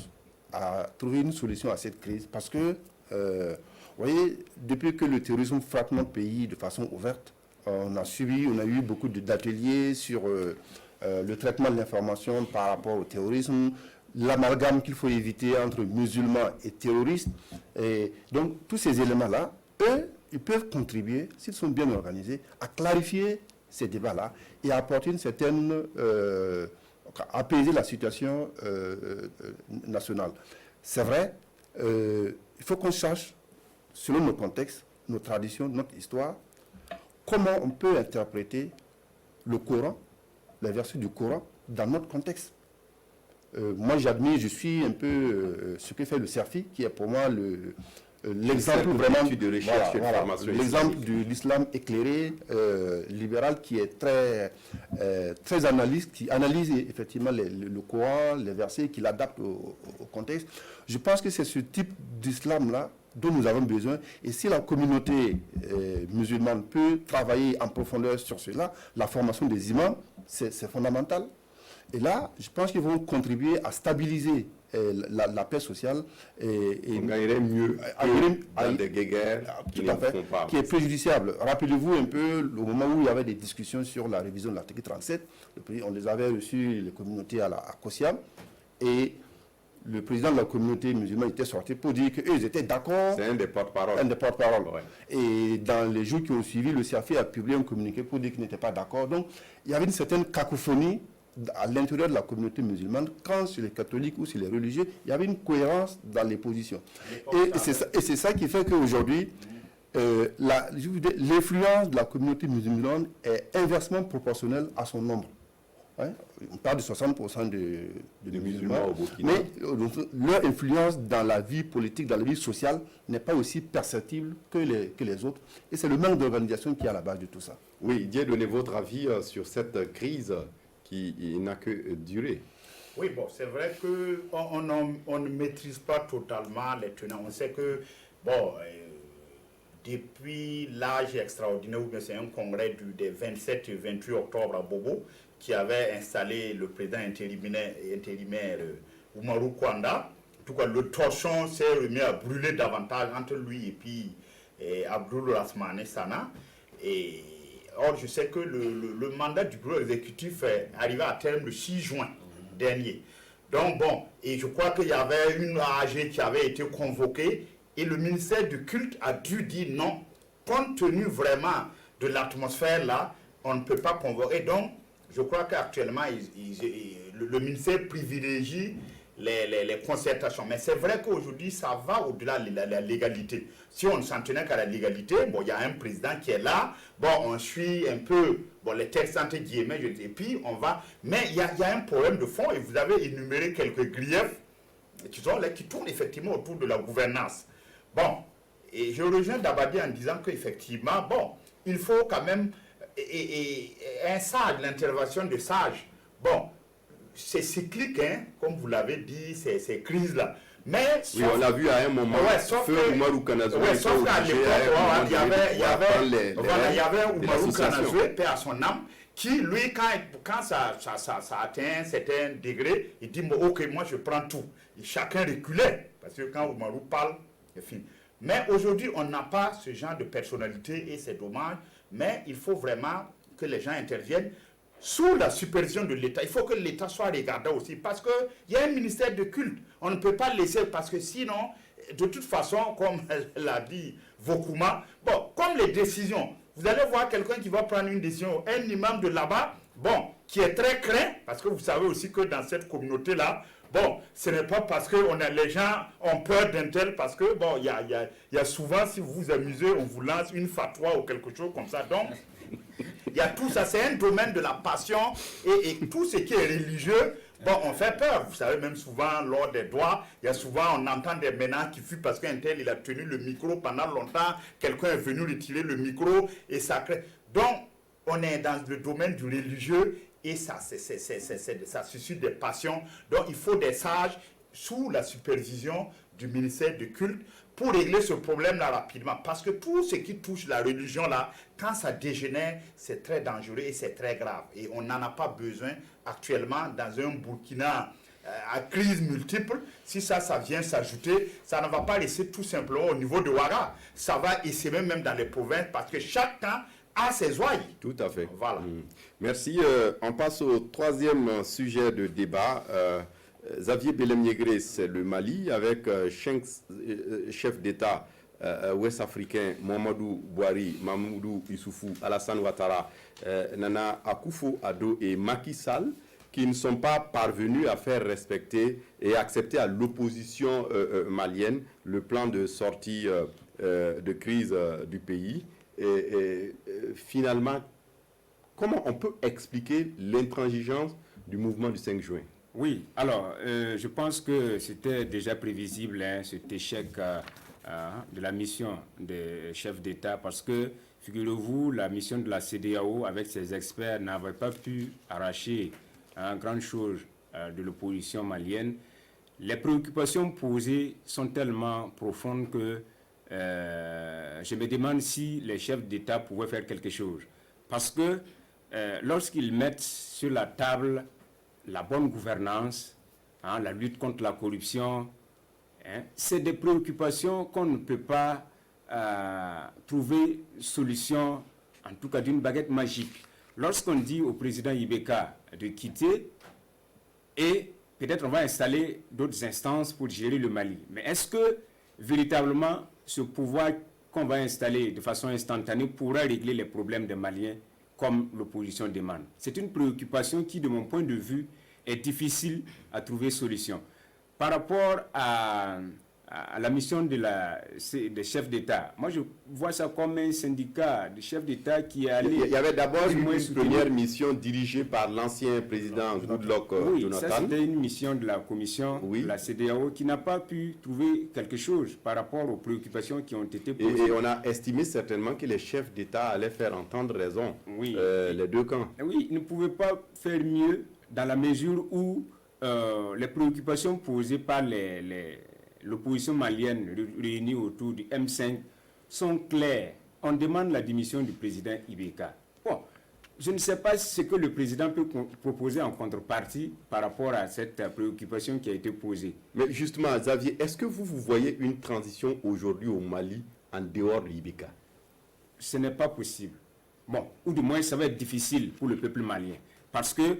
à trouver une solution à cette crise parce que, vous voyez, depuis que le terrorisme frappe notre pays de façon ouverte, on a eu beaucoup d'ateliers sur le traitement de l'information par rapport au terrorisme, l'amalgame qu'il faut éviter entre musulmans et terroristes. Et donc, tous ces éléments-là, eux, ils peuvent contribuer, s'ils sont bien organisés, à clarifier ces débats-là et à apporter une certaine... apaiser la situation nationale. C'est vrai, il faut qu'on sache, selon nos contextes, nos traditions, notre histoire, comment on peut interpréter le Coran, les versets du Coran, dans notre contexte. Moi, j'admire, je suis un peu ce que fait le CERFI, qui est pour moi l'exemple vraiment de recherche et de formation l'exemple de l'islam éclairé, libéral, qui est très analyste, qui analyse effectivement le Coran, les versets, qui l'adapte au contexte. Je pense que c'est ce type d'islam-là dont nous avons besoin. Et si la communauté musulmane peut travailler en profondeur sur cela, la formation des imams, c'est fondamental. Et là, je pense qu'ils vont contribuer à stabiliser la paix sociale. On gagnerait mieux dans des guerres qui ne font pas. Qui est préjudiciable. Rappelez-vous un peu le moment où il y avait des discussions sur la révision de l'article 37. On les avait reçus, les communautés à Kosiam. Et le président de la communauté musulmane était sorti pour dire qu'eux, ils étaient d'accord. C'est un des porte-paroles. Un des porte-paroles. Ouais. Et dans les jours qui ont suivi, le CAFI a publié un communiqué pour dire qu'il n'était pas d'accord. Donc, il y avait une certaine cacophonie à l'intérieur de la communauté musulmane, quand sur les catholiques ou sur les religieux, il y avait une cohérence dans les positions. Et c'est ça qui fait qu'aujourd'hui, l'influence de la communauté musulmane est inversement proportionnelle à son nombre. Hein? On parle de 60% de musulmans au Burkina. Mais leur influence dans la vie politique, dans la vie sociale, n'est pas aussi perceptible que les autres. Et c'est le manque d'organisation qui est à la base de tout ça. Oui, donnez votre avis sur cette crise qui n'a que duré. Oui, bon, c'est vrai qu'on ne maîtrise pas totalement les tenants. On sait que, bon, depuis l'âge extraordinaire, ou bien c'est un congrès des 27 et 28 octobre à Bobo, qui avait installé le président intérimaire Oumarou Kwanda. En tout cas, le torchon s'est remis à brûler davantage entre lui et puis Abdoul Rasmane Sana. Or, je sais que le mandat du bureau exécutif est arrivé à terme le 6 juin dernier. Donc, bon, et je crois qu'il y avait une AG qui avait été convoquée et le ministère du culte a dû dire non, compte tenu vraiment de l'atmosphère là, on ne peut pas convoquer. Donc, je crois qu'actuellement, le ministère privilégie les concertations. Mais c'est vrai qu'aujourd'hui, ça va au-delà de la légalité. Si on s'en tenait qu'à la légalité, bon, il y a un président qui est là, bon, on suit un peu les textes entre guillemets, et puis on va... Mais il y a un problème de fond, et vous avez énuméré quelques griefs qui tournent effectivement autour de la gouvernance. Bon, et je rejoins Dabadi en disant qu'effectivement, bon, il faut quand même un sage, l'intervention de sages. Bon, c'est cyclique, hein, comme vous l'avez dit, ces crises-là. Mais oui, on l'a vu à un moment. Ouais, sauf qu'à l'époque, il y avait Oumarou Kanazoué, paix à son âme, qui, lui, quand ça atteint un certain degré, il dit, bon, ok, moi je prends tout. Et chacun reculait, parce que quand Oumarou parle, c'est fini. Mais aujourd'hui, on n'a pas ce genre de personnalité et c'est dommage, mais il faut vraiment que les gens interviennent sous la supervision de l'État. Il faut que l'État soit regardé aussi, parce qu'il y a un ministère de culte. On ne peut pas laisser, parce que sinon, de toute façon, comme l'a dit Vokouma, bon, comme les décisions, vous allez voir quelqu'un qui va prendre une décision, un imam de là-bas, bon, qui est très craint, parce que vous savez aussi que dans cette communauté-là, bon, ce n'est pas parce que les gens ont peur d'un tel, parce que, bon, il y a souvent, si vous vous amusez, on vous lance une fatwa ou quelque chose comme ça. Donc, il y a tout ça, c'est un domaine de la passion et tout ce qui est religieux, bon, on fait peur. Vous savez, même souvent, lors des doigts, il y a souvent, on entend des menaces qui fuient parce qu'un tel, il a tenu le micro pendant longtemps, quelqu'un est venu retirer le micro et ça crée. Donc, on est dans le domaine du religieux et ça suscite des passions. Donc, il faut des sages sous la supervision du ministère du culte pour régler ce problème-là rapidement. Parce que tout ce qui touche la religion-là, quand ça dégénère, c'est très dangereux et c'est très grave. Et on n'en a pas besoin actuellement dans un Burkina à crise multiple. Si ça vient s'ajouter, ça ne va pas laisser tout simplement au niveau de Ouaga. Ça va essaimer même dans les provinces parce que chacun a ses ouailles. Tout à fait. Voilà. Merci. On passe au troisième sujet de débat. Xavier Belem-Niegré, c'est le Mali, avec chef d'État ouest-africain Mamadou Bouhari, Mamoudou Issoufou, Alassane Ouattara, Nana Akufo-Addo et Macky Sall. qui ne sont pas parvenus à faire respecter et accepter à l'opposition malienne le plan de sortie de crise du pays. Et finalement, comment on peut expliquer l'intransigeance du mouvement du 5 juin? Oui, alors, je pense que c'était déjà prévisible, hein, cet échec de la mission des chefs d'État, parce que, figurez-vous, la mission de la CEDEAO, avec ses experts, n'avait pas pu arracher grande chose de l'opposition malienne. Les préoccupations posées sont tellement profondes que je me demande si les chefs d'État pouvaient faire quelque chose. Parce que lorsqu'ils mettent sur la table la bonne gouvernance, la lutte contre la corruption, c'est des préoccupations qu'on ne peut pas trouver solution, en tout cas d'une baguette magique. Lorsqu'on dit au président Ibeka de quitter, et peut-être on va installer d'autres instances pour gérer le Mali. Mais est-ce que véritablement ce pouvoir qu'on va installer de façon instantanée pourra régler les problèmes des Maliens comme l'opposition demande? C'est une préoccupation qui, de mon point de vue, est difficile à trouver solution. Par rapport à la mission des chefs d'État, moi je vois ça comme un syndicat de chefs d'État qui est allé... Il y avait d'abord une première mission dirigée par l'ancien président Goodluck Jonathan. Ça c'était une mission de la commission de la CEDEAO qui n'a pas pu trouver quelque chose par rapport aux préoccupations qui ont été posées. Et on a estimé certainement que les chefs d'État allaient faire entendre raison, les deux camps. Oui, ils ne pouvaient pas faire mieux dans la mesure où les préoccupations posées par l'opposition malienne réunie autour du M5 sont claires. On demande la démission du président Ibeka. Bon, je ne sais pas ce que le président peut proposer en contrepartie par rapport à cette préoccupation qui a été posée. Mais justement, Xavier, est-ce que vous voyez une transition aujourd'hui au Mali en dehors de l'Ibeka? Ce n'est pas possible. Bon, ou du moins ça va être difficile pour le peuple malien. Parce que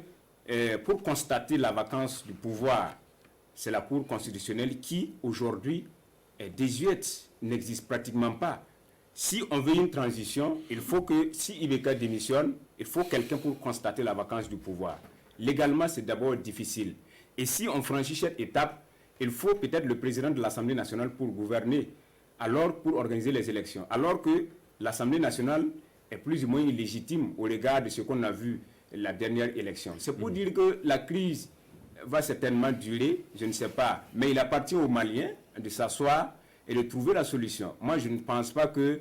pour constater la vacance du pouvoir, c'est la Cour constitutionnelle qui, aujourd'hui, est désuète, n'existe pratiquement pas. Si on veut une transition, il faut que, si Ibeka démissionne, il faut quelqu'un pour constater la vacance du pouvoir. Légalement, c'est d'abord difficile. Et si on franchit cette étape, il faut peut-être le président de l'Assemblée nationale pour gouverner, alors pour organiser les élections. Alors que l'Assemblée nationale est plus ou moins illégitime au regard de ce qu'on a vu la dernière élection. C'est pour dire que la crise va certainement durer, je ne sais pas, mais il appartient aux Maliens de s'asseoir et de trouver la solution. Moi, je ne pense pas que,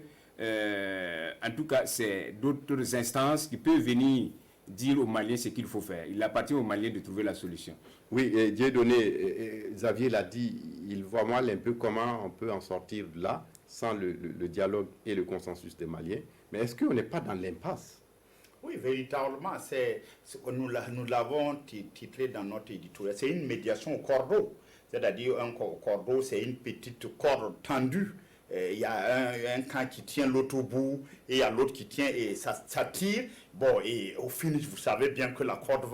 en tout cas, c'est d'autres instances qui peuvent venir dire aux Maliens ce qu'il faut faire. Il appartient aux Maliens de trouver la solution. Oui, Dieudonné, Xavier l'a dit, il voit mal un peu comment on peut en sortir de là sans le dialogue et le consensus des Maliens. Mais est-ce qu'on n'est pas dans l'impasse? Oui, véritablement, nous l'avons titré dans notre éditorial. C'est une médiation au cordeau. C'est-à-dire, un cordeau, c'est une petite corde tendue. Il y a un camp qui tient l'autre au bout, et il y a l'autre qui tient, et ça tire. Bon, et au finish, vous savez bien que la corde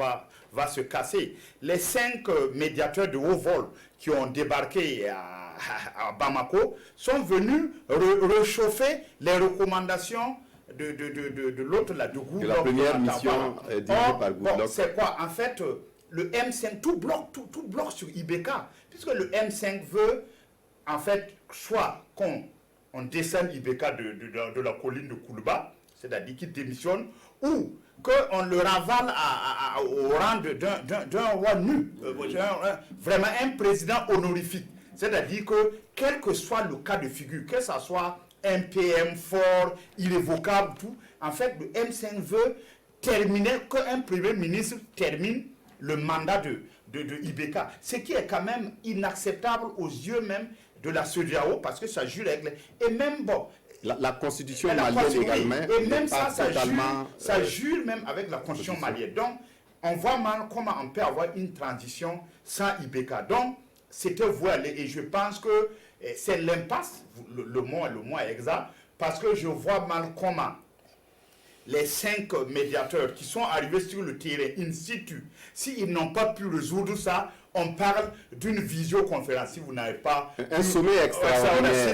va se casser. Les 5 médiateurs de haut vol qui ont débarqué à Bamako sont venus réchauffer les recommandations de l'autre, là, de Goodluck. De la première mission dirigée par Goodluck. Bon, c'est quoi? En fait, le M5, tout bloque sur Ibeka, puisque le M5 veut, en fait, soit qu'on descende Ibeka de la colline de Koulouba, c'est-à-dire qu'il démissionne, ou qu'on le ravale au rang d'un roi nu, vraiment un président honorifique. C'est-à-dire que, quel que soit le cas de figure, que ce soit un PM fort, irrévocable, tout. En fait, le M5 veut terminer, qu'un premier ministre termine le mandat de Ibeka. Ce qui est quand même inacceptable aux yeux même de la CEDEAO, parce que ça jure règle. Et même, bon... La constitution malienne également. Et même ça jure même avec la constitution malienne. Donc, on voit mal comment on peut avoir une transition sans Ibeka. Donc, c'était voilé. Et je pense que c'est l'impasse, le mot est exact, parce que je vois mal comment les 5 médiateurs qui sont arrivés sur le terrain in situ, s'ils n'ont pas pu résoudre ça, on parle d'une visioconférence. Si vous n'avez pas... Un sommet extraordinaire.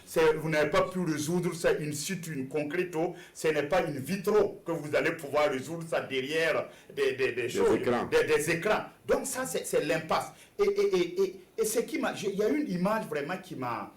Si vous n'avez pas pu résoudre ça in situ, in concreto, ce n'est pas une vitro que vous allez pouvoir résoudre ça derrière des choses, des écrans. Donc ça, c'est l'impasse. Et ce qui m'a... Il y a une image vraiment qui m'a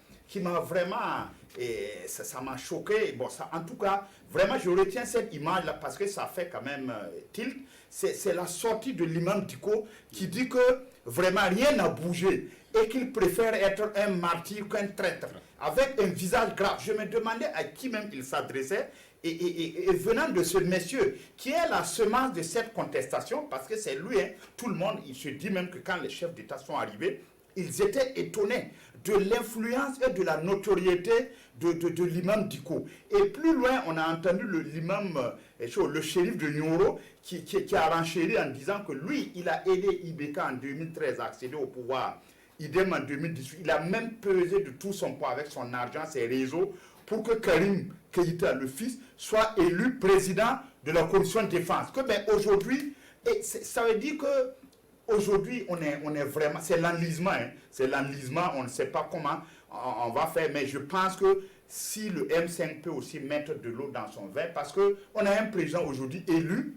vraiment... Et ça m'a choqué. Bon, ça, en tout cas, vraiment, je retiens cette image-là parce que ça fait quand même tilt. C'est la sortie de l'imam Dicko qui dit que vraiment rien n'a bougé et qu'il préfère être un martyr qu'un traître, avec un visage grave. Je me demandais à qui même il s'adressait et venant de ce monsieur qui est la semence de cette contestation, parce que c'est lui, hein, tout le monde, il se dit même que quand les chefs d'État sont arrivés, ils étaient étonnés de l'influence et de la notoriété de l'imam Dicko. Et plus loin, on a entendu l'imam, le shérif de Nioro, qui a renchéri en disant que lui, il a aidé Ibeka en 2013 à accéder au pouvoir. Idem en 2018. Il a même pesé de tout son poids avec son argent, ses réseaux, pour que Karim Keïta, le fils, soit élu président de la commission de défense. Que ben, aujourd'hui, ça veut dire que aujourd'hui, on est vraiment... C'est l'enlisement. Hein. C'est l'enlisement. On ne sait pas comment on va faire. Mais je pense que si le M5 peut aussi mettre de l'eau dans son verre, parce qu'on a un président aujourd'hui élu,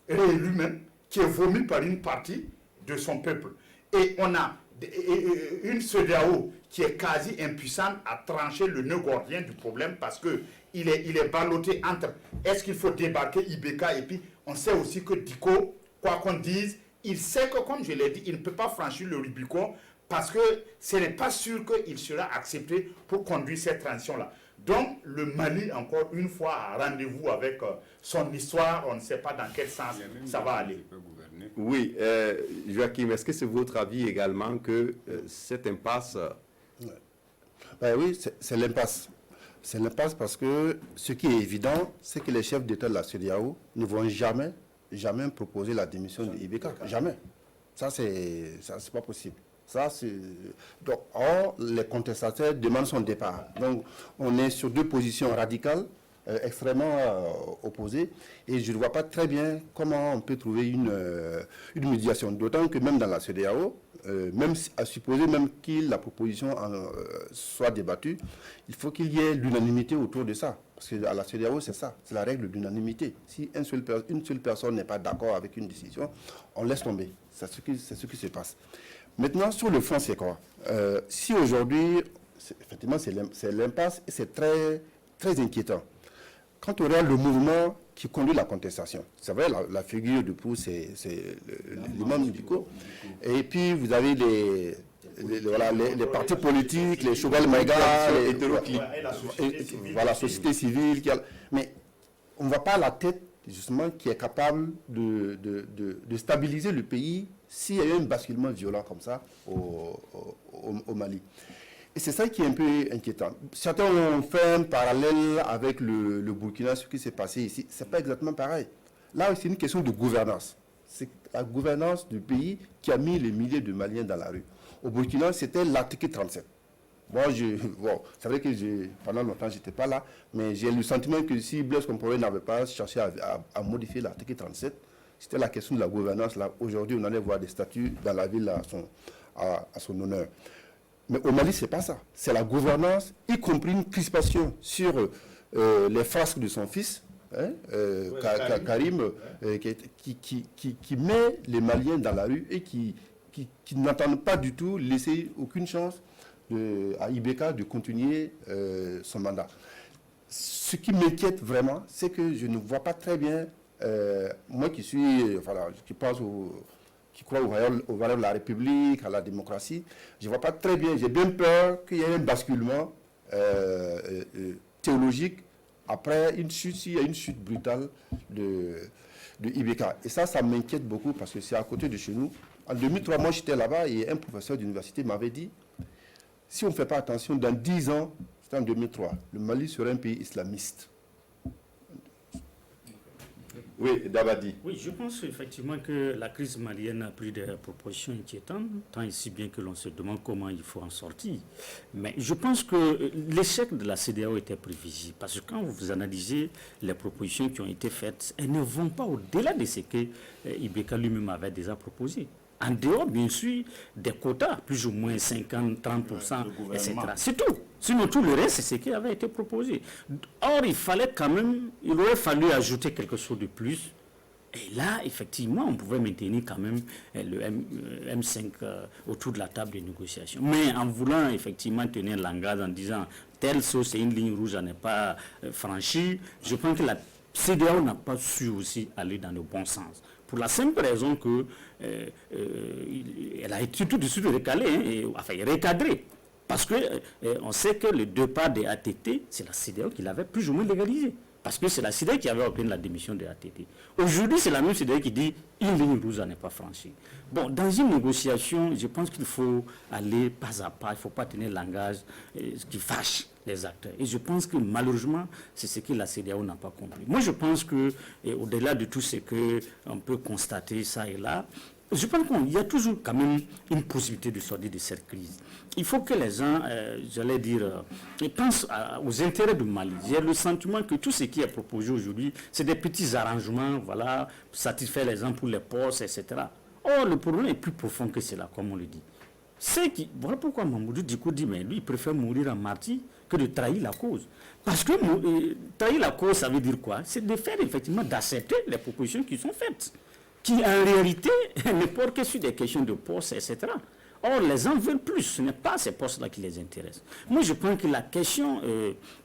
réélu même, qui est vomi par une partie de son peuple. Et on a une CEDEAO qui est quasi impuissante à trancher le nœud gordien du problème parce qu'il est ballotté entre est-ce qu'il faut débarquer Ibeka, et puis on sait aussi que Dicko, quoi qu'on dise, il sait que, comme je l'ai dit, il ne peut pas franchir le Rubicon parce que ce n'est pas sûr qu'il sera accepté pour conduire cette transition-là. Donc, le Mali, encore une fois, a rendez-vous avec son histoire. On ne sait pas dans quel sens ça va aller. Oui, Joachim, est-ce que c'est votre avis également que cette impasse... Ben oui, c'est l'impasse. C'est l'impasse parce que ce qui est évident, c'est que les chefs d'État de la CEDEAO ne vont jamais proposer la démission de Ibeka. Jamais. Ça, c'est pas possible. Donc, or, les contestataires demandent son départ. Donc, on est sur deux positions radicales, extrêmement opposées, et je ne vois pas très bien comment on peut trouver une médiation. D'autant que même dans la CEDEAO, même à supposer même que la proposition soit débattue, il faut qu'il y ait l'unanimité autour de ça. Parce qu'à la CEDEAO, c'est ça, c'est la règle de l'unanimité. Si une seule personne n'est pas d'accord avec une décision, on laisse tomber. C'est ce qui se passe. Maintenant, sur le fond, c'est quoi? Si aujourd'hui, effectivement, c'est l'impasse et c'est très, très inquiétant. Quand on regarde le mouvement qui conduit la contestation, c'est vrai, la figure de proue, c'est l'imam Dicko. Et puis, vous avez les partis politiques, les Chogal Maïga, la société civile. Mais on ne voit pas la tête, justement, qui est capable de stabiliser le pays s'il y a eu un basculement violent comme ça au Mali. Et c'est ça qui est un peu inquiétant. Certains ont fait un parallèle avec le Burkina, ce qui s'est passé ici. Ce n'est pas exactement pareil. Là, c'est une question de gouvernance. C'est la gouvernance du pays qui a mis les milliers de Maliens dans la rue. Au Burkina, c'était l'article 37. Moi, c'est vrai que pendant longtemps, je n'étais pas là, mais j'ai le sentiment que si Blaise Compaoré n'avait pas cherché à modifier l'article 37, c'était la question de la gouvernance. Là, aujourd'hui, on allait voir des statuts dans la ville à son honneur. Mais au Mali, ce n'est pas ça. C'est la gouvernance, y compris une crispation sur les frasques de son fils, Karim, qui met les Maliens dans la rue et qui n'entendent pas du tout laisser aucune chance à Ibeka de continuer son mandat. Ce qui m'inquiète vraiment, c'est que je ne vois pas très bien, moi qui pense qui croit aux valeurs de la République, à la démocratie, je ne vois pas très bien, j'ai bien peur qu'il y ait un basculement théologique après une chute, s'il y a une chute brutale de Ibeka. Et ça m'inquiète beaucoup parce que c'est à côté de chez nous. En 2003, moi j'étais là-bas et un professeur d'université m'avait dit, si on ne fait pas attention, dans 10 ans, c'était en 2003, le Mali serait un pays islamiste. Oui, Dabadi. Oui, je pense effectivement que la crise malienne a pris des proportions inquiétantes, tant ici bien que l'on se demande comment il faut en sortir. Mais je pense que l'échec de la CEDEAO était prévisible, parce que quand vous analysez les propositions qui ont été faites, elles ne vont pas au-delà de ce que Ibeka lui-même avait déjà proposé. En dehors, bien sûr, des quotas, plus ou moins 50, 30%, etc. C'est tout. Sinon, tout le reste, c'est ce qui avait été proposé. Or, il aurait fallu ajouter quelque chose de plus. Et là, effectivement, on pouvait maintenir quand même le M5 autour de la table de négociation. Mais en voulant effectivement tenir langage en disant telle chose, c'est une ligne rouge à ne pas franchir, je pense que la CEDEAO n'a pas su aussi aller dans le bon sens. Pour la simple raison que elle a été tout de suite recalée, recadrée. Parce qu'on sait que le départ des ATT, c'est la CEDEAO qui l'avait plus ou moins légalisé. Parce que c'est la CEDEAO qui avait obtenu la démission des ATT. Aujourd'hui, c'est la même CEDEAO qui dit une ligne rouge à ne pas franchir. Bon, dans une négociation, je pense qu'il faut aller pas à pas. Il ne faut pas tenir langage qui fâche les acteurs. Et je pense que malheureusement, c'est ce que la CEDEAO n'a pas compris. Moi, je pense qu'au-delà de tout ce qu'on peut constater ça et là, je pense qu'il y a toujours quand même une possibilité de sortir de cette crise. Il faut que les gens, pensent aux intérêts du Mali. J'ai le sentiment que tout ce qui est proposé aujourd'hui, c'est des petits arrangements, voilà, pour satisfaire les gens pour les postes, etc. Or, le problème est plus profond que cela, comme on le dit. Voilà pourquoi Mamoudou Diko dit, mais lui, il préfère mourir en martyr que de trahir la cause. Parce que trahir la cause, ça veut dire quoi? C'est de faire effectivement, d'accepter les propositions qui sont faites, qui en réalité ne portent que sur des questions de postes, etc. Or, les gens veulent plus, ce n'est pas ces postes-là qui les intéressent. Moi, je pense que la question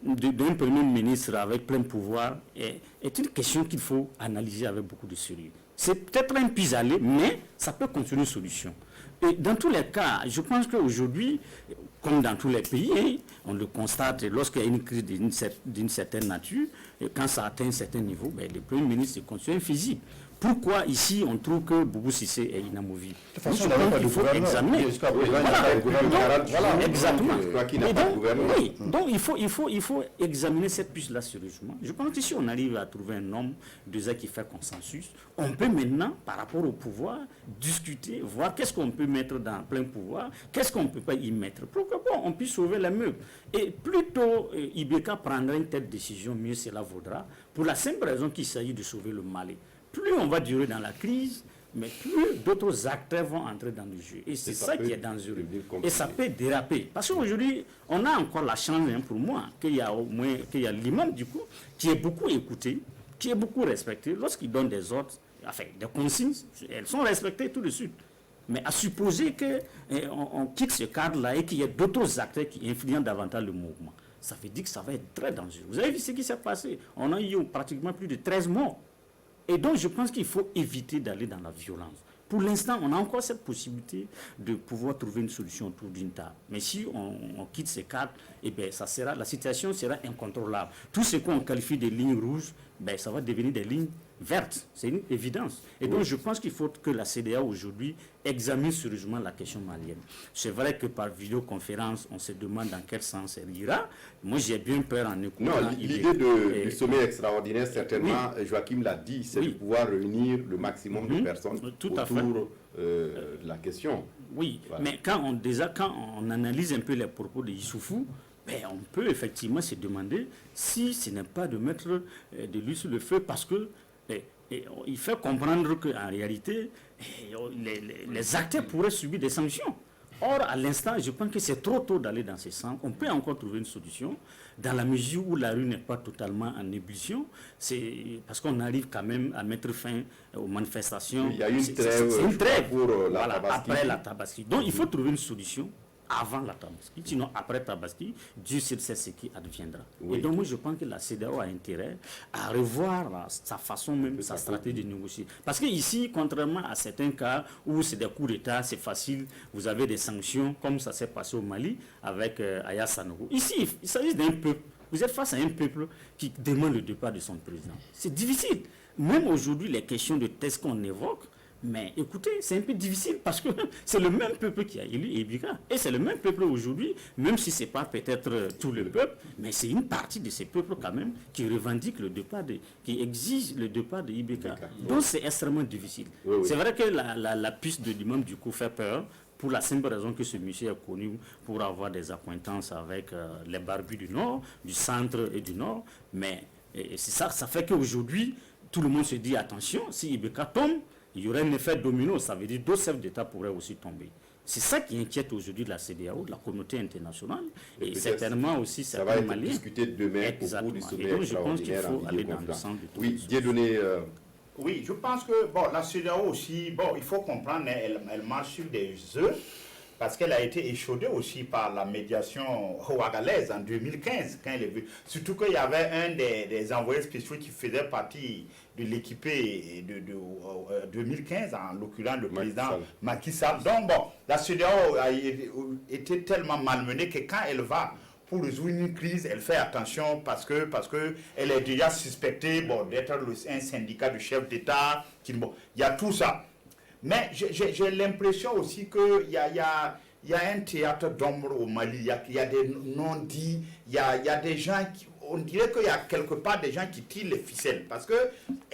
d'un Premier ministre avec plein pouvoir est une question qu'il faut analyser avec beaucoup de sérieux. C'est peut-être un pis-aller, mais ça peut constituer une solution. Et dans tous les cas, je pense qu'aujourd'hui, comme dans tous les pays, on le constate, lorsqu'il y a une crise d'une certaine nature, et quand ça atteint un certain niveau, le Premier ministre est constitué invisible. Pourquoi ici on trouve que Boubou Cissé est inamovible? De toute façon, il faut examiner. Voilà, exactement. Donc il faut examiner cette piste-là sérieusement. Je pense que si on arrive à trouver un homme qui fait consensus, on peut maintenant, par rapport au pouvoir, discuter, voir qu'est-ce qu'on peut mettre dans plein pouvoir, qu'est-ce qu'on ne peut pas y mettre, pour que on puisse sauver les meubles. Et plutôt Ibeka prendra une telle décision, mieux cela vaudra, pour la simple raison qu'il s'agit de sauver le Mali. Plus on va durer dans la crise, mais plus d'autres acteurs vont entrer dans le jeu. Et c'est ça qui est dangereux. Et ça peut déraper. Parce qu'aujourd'hui, on a encore la chance, pour moi, qu'il y a l'imam, du coup, qui est beaucoup écouté, qui est beaucoup respecté. Lorsqu'il donne des ordres, des consignes, elles sont respectées tout de suite. Mais à supposer qu'on quitte ce cadre-là et qu'il y ait d'autres acteurs qui influencent davantage le mouvement, ça veut dire que ça va être très dangereux. Vous avez vu ce qui s'est passé? On a eu pratiquement plus de 13 morts. Et donc, je pense qu'il faut éviter d'aller dans la violence. Pour l'instant, on a encore cette possibilité de pouvoir trouver une solution autour d'une table. Mais si on quitte ces cadres, la situation sera incontrôlable. Tout ce qu'on qualifie de lignes rouges, ça va devenir des lignes vertes. C'est une évidence. Et donc, je pense qu'il faut que la CEDEAO aujourd'hui examine sérieusement la question malienne. C'est vrai que par vidéoconférence, on se demande dans quel sens elle ira. Moi, j'ai bien peur en écoutant. Non, l'idée du sommet extraordinaire, certainement, Joachim l'a dit, c'est de pouvoir réunir le maximum de personnes autour de la question. Oui, voilà. Mais quand on analyse un peu les propos de Issoufou, on peut effectivement se demander si ce n'est pas de mettre de l'huile sur le feu, parce que il fait comprendre qu'en réalité, les acteurs pourraient subir des sanctions. Or, à l'instant, je pense que c'est trop tôt d'aller dans ce sens. On peut encore trouver une solution, dans la mesure où la rue n'est pas totalement en ébullition. C'est parce qu'on arrive quand même à mettre fin aux manifestations. Il y a une trêve pour après la Tabaski. Donc, il faut trouver une solution avant la Tabaski. Sinon, après Tabaski, Dieu sait ce qui adviendra. Oui. Et donc, moi, je pense que la CEDEAO a intérêt à revoir sa façon, même sa stratégie de négocier. Parce qu'ici, contrairement à certains cas où c'est des coups d'État, c'est facile, vous avez des sanctions, comme ça s'est passé au Mali avec Aya Sanogo. Ici, il s'agit d'un peuple. Vous êtes face à un peuple qui demande le départ de son président. C'est difficile. Même aujourd'hui, les questions de tests qu'on évoque, Mais écoutez, c'est un peu difficile parce que c'est le même peuple qui a élu Ibeka. Et c'est le même peuple aujourd'hui, même si ce n'est pas peut-être tout le peuple, mais c'est une partie de ces peuples quand même qui revendique le départ, qui exige le départ de Ibeka. Donc c'est extrêmement difficile. Oui, oui. C'est vrai que la piste de l'imam du coup fait peur, pour la simple raison que ce monsieur est connu pour avoir des accointances avec les barbus du Nord, du centre et du Nord. Mais c'est ça fait qu'aujourd'hui, tout le monde se dit attention, si Ibeka tombe, il y aurait un effet domino, ça veut dire d'autres chefs d'État pourraient aussi tomber. C'est ça qui inquiète aujourd'hui la CEDEAO, la communauté internationale, et certainement aussi ça va certains être Maliens. discuté demain au cours du sommet extraordinaire en vidéoconférence. Oui, Dieudonné. Oui, je pense que bon, la CEDEAO aussi, bon, il faut comprendre, elle marche sur des œufs parce qu'elle a été échaudée aussi par la médiation ouagalaise en 2015, quand elle est venue. Surtout qu'il y avait un des envoyés spéciaux qui faisait partie de l'équipée de 2015, en l'occurrence le président Macky Sall. Donc bon, la CEDEAO a été tellement malmenée que quand elle va pour résoudre une crise, elle fait attention parce que elle est déjà suspectée d'être un syndicat de chefs d'État. Bon, il y a tout ça. Mais j'ai l'impression aussi qu'il y a un théâtre d'ombre au Mali. Il y a des non-dits, il y a des gens qui... On dirait qu'il y a quelque part des gens qui tirent les ficelles parce que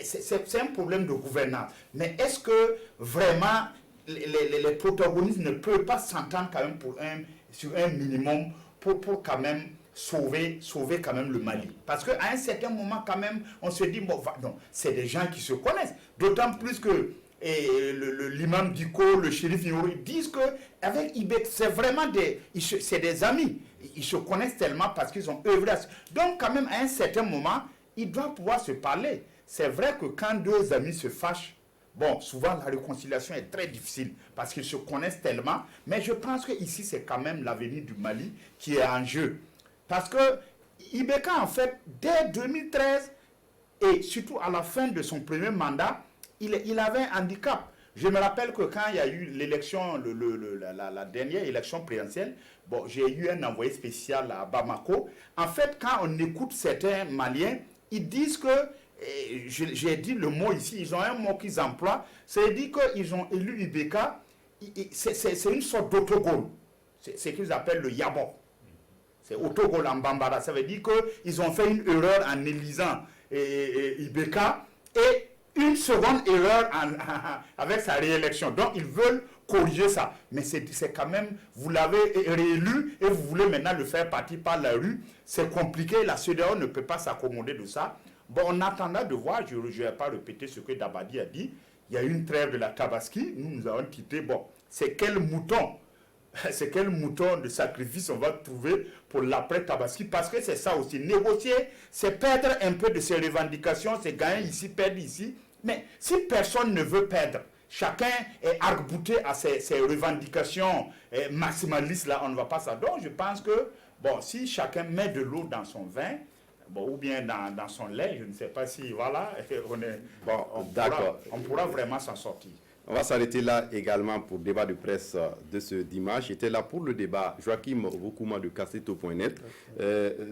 c'est un problème de gouvernance. Mais est-ce que vraiment les protagonistes ne peuvent pas s'entendre quand même sur un minimum pour quand même sauver quand même le Mali. Parce qu'à un certain moment, quand même, on se dit, bon, non, c'est des gens qui se connaissent. D'autant plus que l'imam Diko, le shérif Yoro, ils disent qu'avec Ibek, c'est vraiment c'est des amis. Ils se connaissent tellement parce qu'ils ont œuvré. Donc, quand même, à un certain moment, ils doivent pouvoir se parler. C'est vrai que quand deux amis se fâchent, bon, souvent la réconciliation est très difficile parce qu'ils se connaissent tellement. Mais je pense qu'ici, c'est quand même l'avenir du Mali qui est en jeu. Parce que Ibeka, en fait, dès 2013, et surtout à la fin de son premier mandat, il avait un handicap. Je me rappelle que quand il y a eu l'élection, la dernière élection présidentielle, bon, j'ai eu un envoyé spécial à Bamako. En fait, quand on écoute certains Maliens, ils disent que, j'ai dit le mot ici, ils ont un mot qu'ils emploient, c'est-à-dire qu'ils ont élu Ibeka, c'est une sorte d'autogol. C'est ce qu'ils appellent le Yabok. C'est autogol en Bambara. Ça veut dire qu'ils ont fait une erreur en élisant Ibeka et une seconde erreur avec sa réélection. Donc, ils veulent corriger ça. Mais c'est quand même, vous l'avez réélu et vous voulez maintenant le faire partir par la rue. C'est compliqué. La CEDEAO ne peut pas s'accommoder de ça. Bon, on attendra de voir. Je ne vais pas répéter ce que Dabadi a dit. Il y a eu une trêve de la Tabaski. Nous avons quitté. Bon, c'est quel mouton de sacrifice on va trouver pour l'après-Tabaski, parce que c'est ça aussi. Négocier, c'est perdre un peu de ses revendications, c'est gagner ici, perdre ici. Mais si personne ne veut perdre, chacun est arc-bouté à ses revendications maximalistes, là, on ne va pas ça. Donc, je pense que, bon, si chacun met de l'eau dans son vin, bon, ou bien dans son lait, je ne sais pas si, voilà, on pourra vraiment s'en sortir. On va s'arrêter là également pour le débat de presse de ce dimanche. J'étais là pour le débat Joachim Vokouma de Kasseto.net,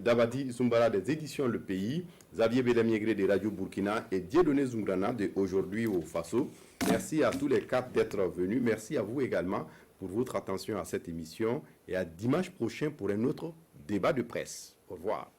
Dabadi Zumbara des éditions Le Pays, Xavier Belemiégré de Radio Burkina et Dieudonné Zungrana de Aujourd'hui au Faso. Merci à tous les quatre d'être venus. Merci à vous également pour votre attention à cette émission et à dimanche prochain pour un autre débat de presse. Au revoir.